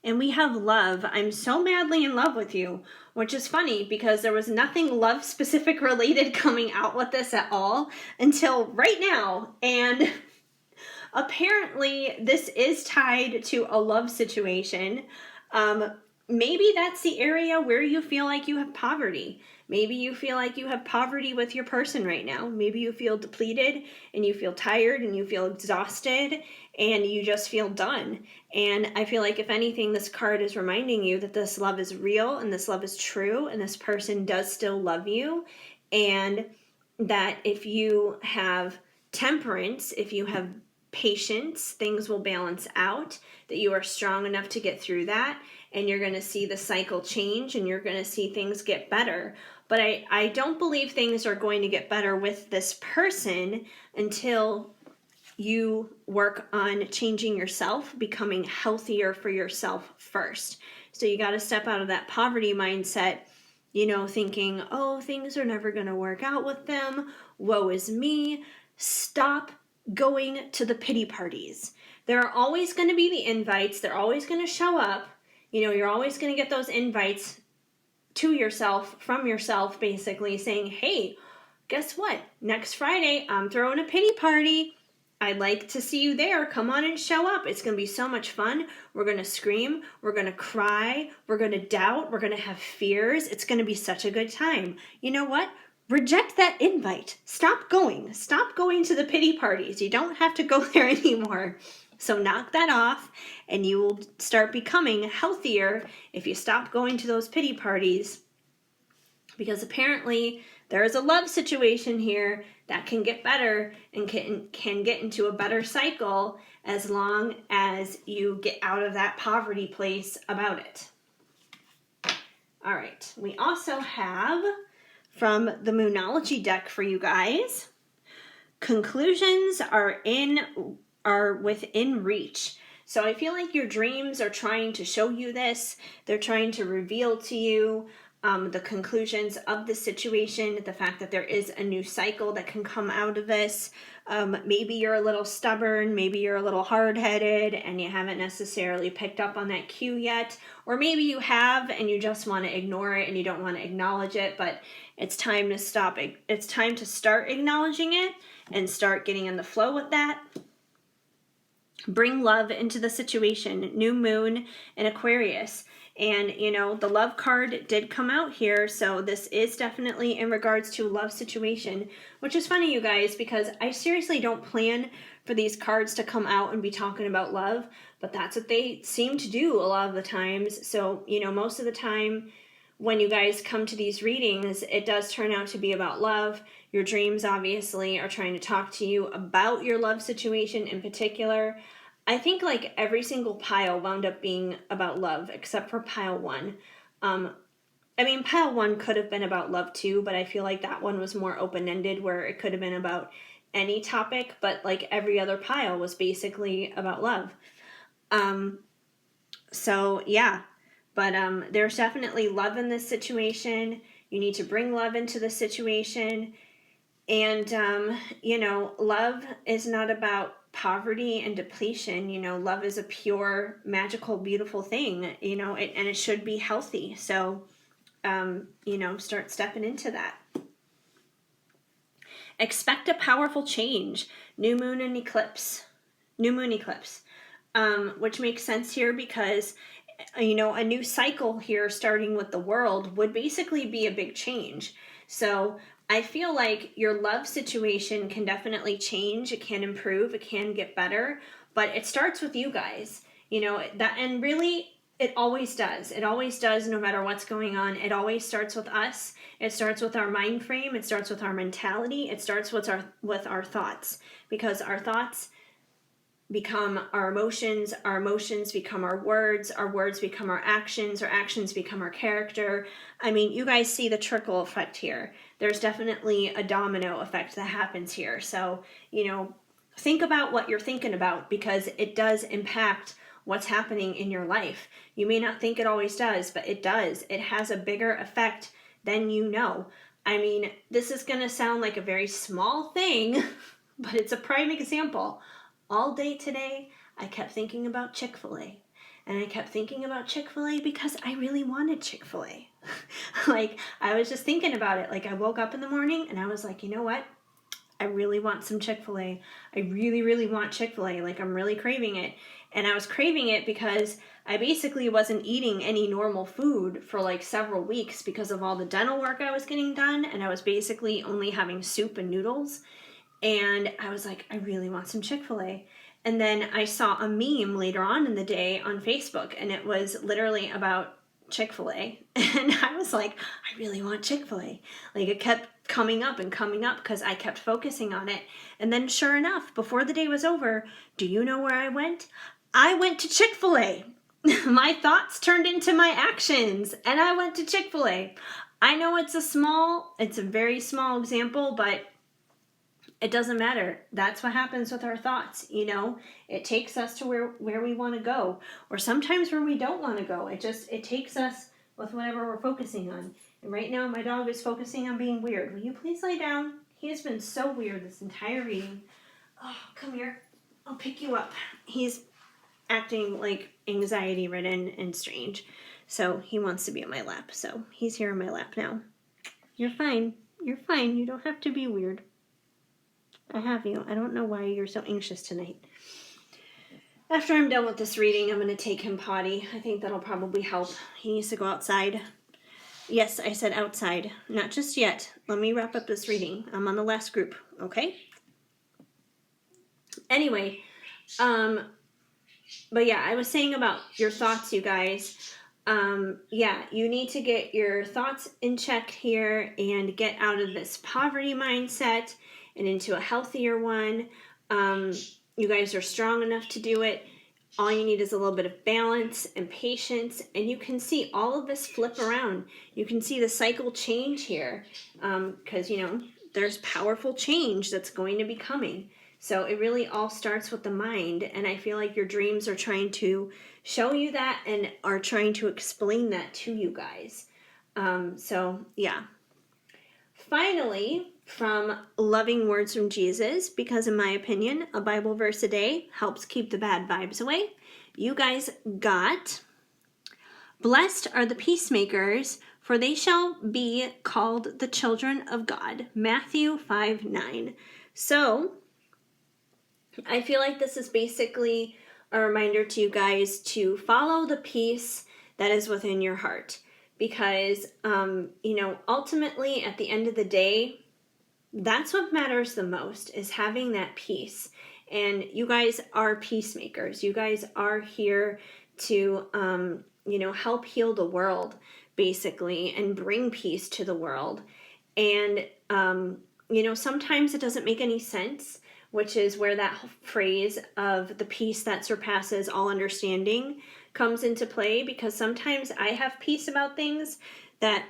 And we have love. I'm so madly in love with you, which is funny because there was nothing love specific related coming out with this at all until right now. And apparently this is tied to a love situation. Maybe that's the area where you feel like you have poverty. Maybe you feel like you have poverty with your person right now. Maybe you feel depleted and you feel tired and you feel exhausted and you just feel done. And I feel like, if anything, this card is reminding you that this love is real and this love is true and this person does still love you, and that if you have temperance, if you have patience, things will balance out, that you are strong enough to get through that, and you're going to see the cycle change and you're going to see things get better. But I don't believe things are going to get better with this person until you work on changing yourself, becoming healthier for yourself first. So you got to step out of that poverty mindset, thinking, oh, things are never going to work out with them. Woe is me. Stop going to the pity parties. There are always going to be the invites. They're always going to show up. You're always going to get those invites to yourself, from yourself, basically saying, hey, guess what? Next Friday, I'm throwing a pity party. I'd like to see you there. Come on and show up. It's going to be so much fun. We're going to scream. We're going to cry. We're going to doubt. We're going to have fears. It's going to be such a good time. You know what? Reject that invite. Stop going. Stop going to the pity parties. You don't have to go there anymore. So knock that off, and you will start becoming healthier if you stop going to those pity parties. Because apparently there is a love situation here that can get better and can get into a better cycle, as long as you get out of that poverty place about it. All right. We also have, from the Moonology deck for you guys, conclusions are within reach. So I feel like your dreams are trying to show you this. They're trying to reveal to you the conclusions of the situation, the fact that there is a new cycle that can come out of this. Maybe you're a little stubborn, maybe you're a little hard-headed and you haven't necessarily picked up on that cue yet, or maybe you have and you just want to ignore it and you don't want to acknowledge it, but it's time to stop it. It's time to start acknowledging it and start getting in the flow with that. Bring love into the situation. New moon in Aquarius. And, you know, the love card did come out here, so this is definitely in regards to a love situation, which is funny, you guys, because I seriously don't plan for these cards to come out and be talking about love, but that's what they seem to do a lot of the times. So, you know, most of the time when you guys come to these readings, it does turn out to be about love. Your dreams obviously are trying to talk to you about your love situation in particular. I think like every single pile wound up being about love except for pile one. I mean, pile one could have been about love too, but I feel like that one was more open-ended where it could have been about any topic, but like every other pile was basically about love. So yeah, but there's definitely love in this situation. You need to bring love into the situation. And, you know, love is not about poverty and depletion. You know, love is a pure, magical, beautiful thing, you know, and it should be healthy. So, you know, start stepping into that. Expect a powerful change. New moon and eclipse. New moon eclipse. Which makes sense here because, you know, a new cycle here starting with the world would basically be a big change. So I feel like your love situation can definitely change. It can improve. It can get better. But it starts with you guys. You know, that, and really it always does. It always does, no matter what's going on. It always starts with us. It starts with our mind frame. It starts with our mentality. It starts with our thoughts. Because our thoughts become our emotions become our words become our actions become our character. I mean, you guys see the trickle effect here. There's definitely a domino effect that happens here. So, you know, think about what you're thinking about because it does impact what's happening in your life. You may not think it always does, but it does. It has a bigger effect than you know. I mean, this is going to sound like a very small thing, but it's a prime example. All day today, I kept thinking about Chick-fil-A. And I kept thinking about Chick-fil-A because I really wanted Chick-fil-A. Like, I was just thinking about it. Like, I woke up in the morning and I was like, you know what? I really want some Chick-fil-A. I really, really want Chick-fil-A. Like, I'm really craving it. And I was craving it because I basically wasn't eating any normal food for like several weeks because of all the dental work I was getting done. And I was basically only having soup and noodles. And I was like, I really want some Chick-fil-A. And then I saw a meme later on in the day on Facebook, and it was literally about Chick-fil-A. And I was like, I really want Chick-fil-A. Like, it kept coming up because I kept focusing on it. And then sure enough, before the day was over, do you know where I went? I went to Chick-fil-A. My thoughts turned into my actions, and I went to Chick-fil-A. I know it's a very small example, but it doesn't matter. That's what happens with our thoughts, you know. It takes us to where we want to go, or sometimes where we don't want to go. It takes us with whatever we're focusing on. And right now, my dog is focusing on being weird. Will you please lay down? He has been so weird this entire reading. Oh, come here. I'll pick you up. He's acting like anxiety-ridden and strange. So he wants to be on my lap. So he's here on my lap now. You're fine. You're fine. You don't have to be weird. I have you. I don't know why you're so anxious tonight. After I'm done with this reading, I'm going to take him potty. I think that'll probably help. He needs to go outside. Yes, I said outside. Not just yet. Let me wrap up this reading. I'm on the last group, okay? Anyway, but yeah, I was saying about your thoughts, you guys. Yeah, you need to get your thoughts in check here and get out of this poverty mindset and into a healthier one. You guys are strong enough to do it. All you need is a little bit of balance and patience, and you can see all of this flip around. You can see the cycle change here because, you know, there's powerful change that's going to be coming. So it really all starts with the mind, and I feel like your dreams are trying to show you that and are trying to explain that to you guys. So, yeah. Finally, from Loving Words from Jesus, because in my opinion, a Bible verse a day helps keep the bad vibes away, you guys got, blessed are the peacemakers, for they shall be called the children of God. Matthew 5:9. So, I feel like this is basically a reminder to you guys to follow the peace that is within your heart. Because, ultimately at the end of the day, that's what matters the most, is having that peace. And you guys are peacemakers. You guys are here to, help heal the world, basically, and bring peace to the world. And, sometimes it doesn't make any sense, which is where that phrase of the peace that surpasses all understanding comes into play, because sometimes I have peace about things that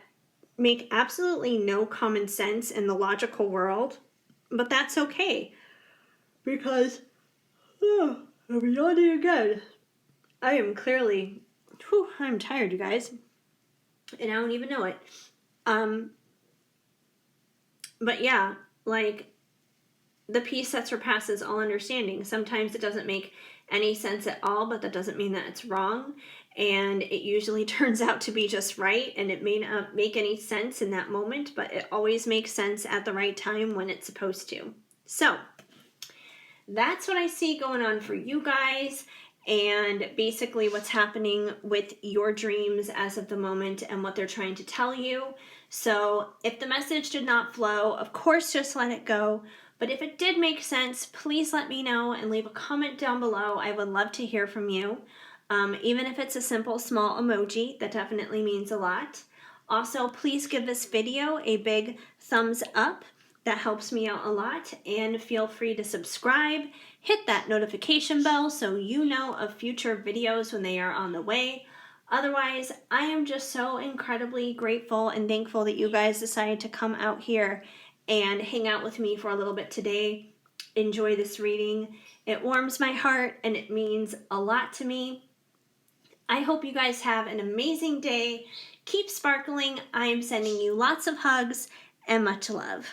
make absolutely no common sense in the logical world, but that's okay, because I'm yawning again. I am clearly, I'm tired, you guys, and I don't even know it. But yeah, like, the peace that surpasses all understanding. Sometimes it doesn't make any sense at all, but that doesn't mean that it's wrong. And it usually turns out to be just right, and it may not make any sense in that moment, but it always makes sense at the right time when it's supposed to. So that's what I see going on for you guys, and basically what's happening with your dreams as of the moment and what they're trying to tell you. So if the message did not flow, of course, just let it go. But if it did make sense, please let me know and leave a comment down below. I would love to hear from you. Even if it's a simple small emoji, that definitely means a lot. Also, please give this video a big thumbs up. That helps me out a lot. And feel free to subscribe. Hit that notification bell so you know of future videos when they are on the way. Otherwise, I am just so incredibly grateful and thankful that you guys decided to come out here and hang out with me for a little bit today. Enjoy this reading. It warms my heart and it means a lot to me. I hope you guys have an amazing day. Keep sparkling. I am sending you lots of hugs and much love.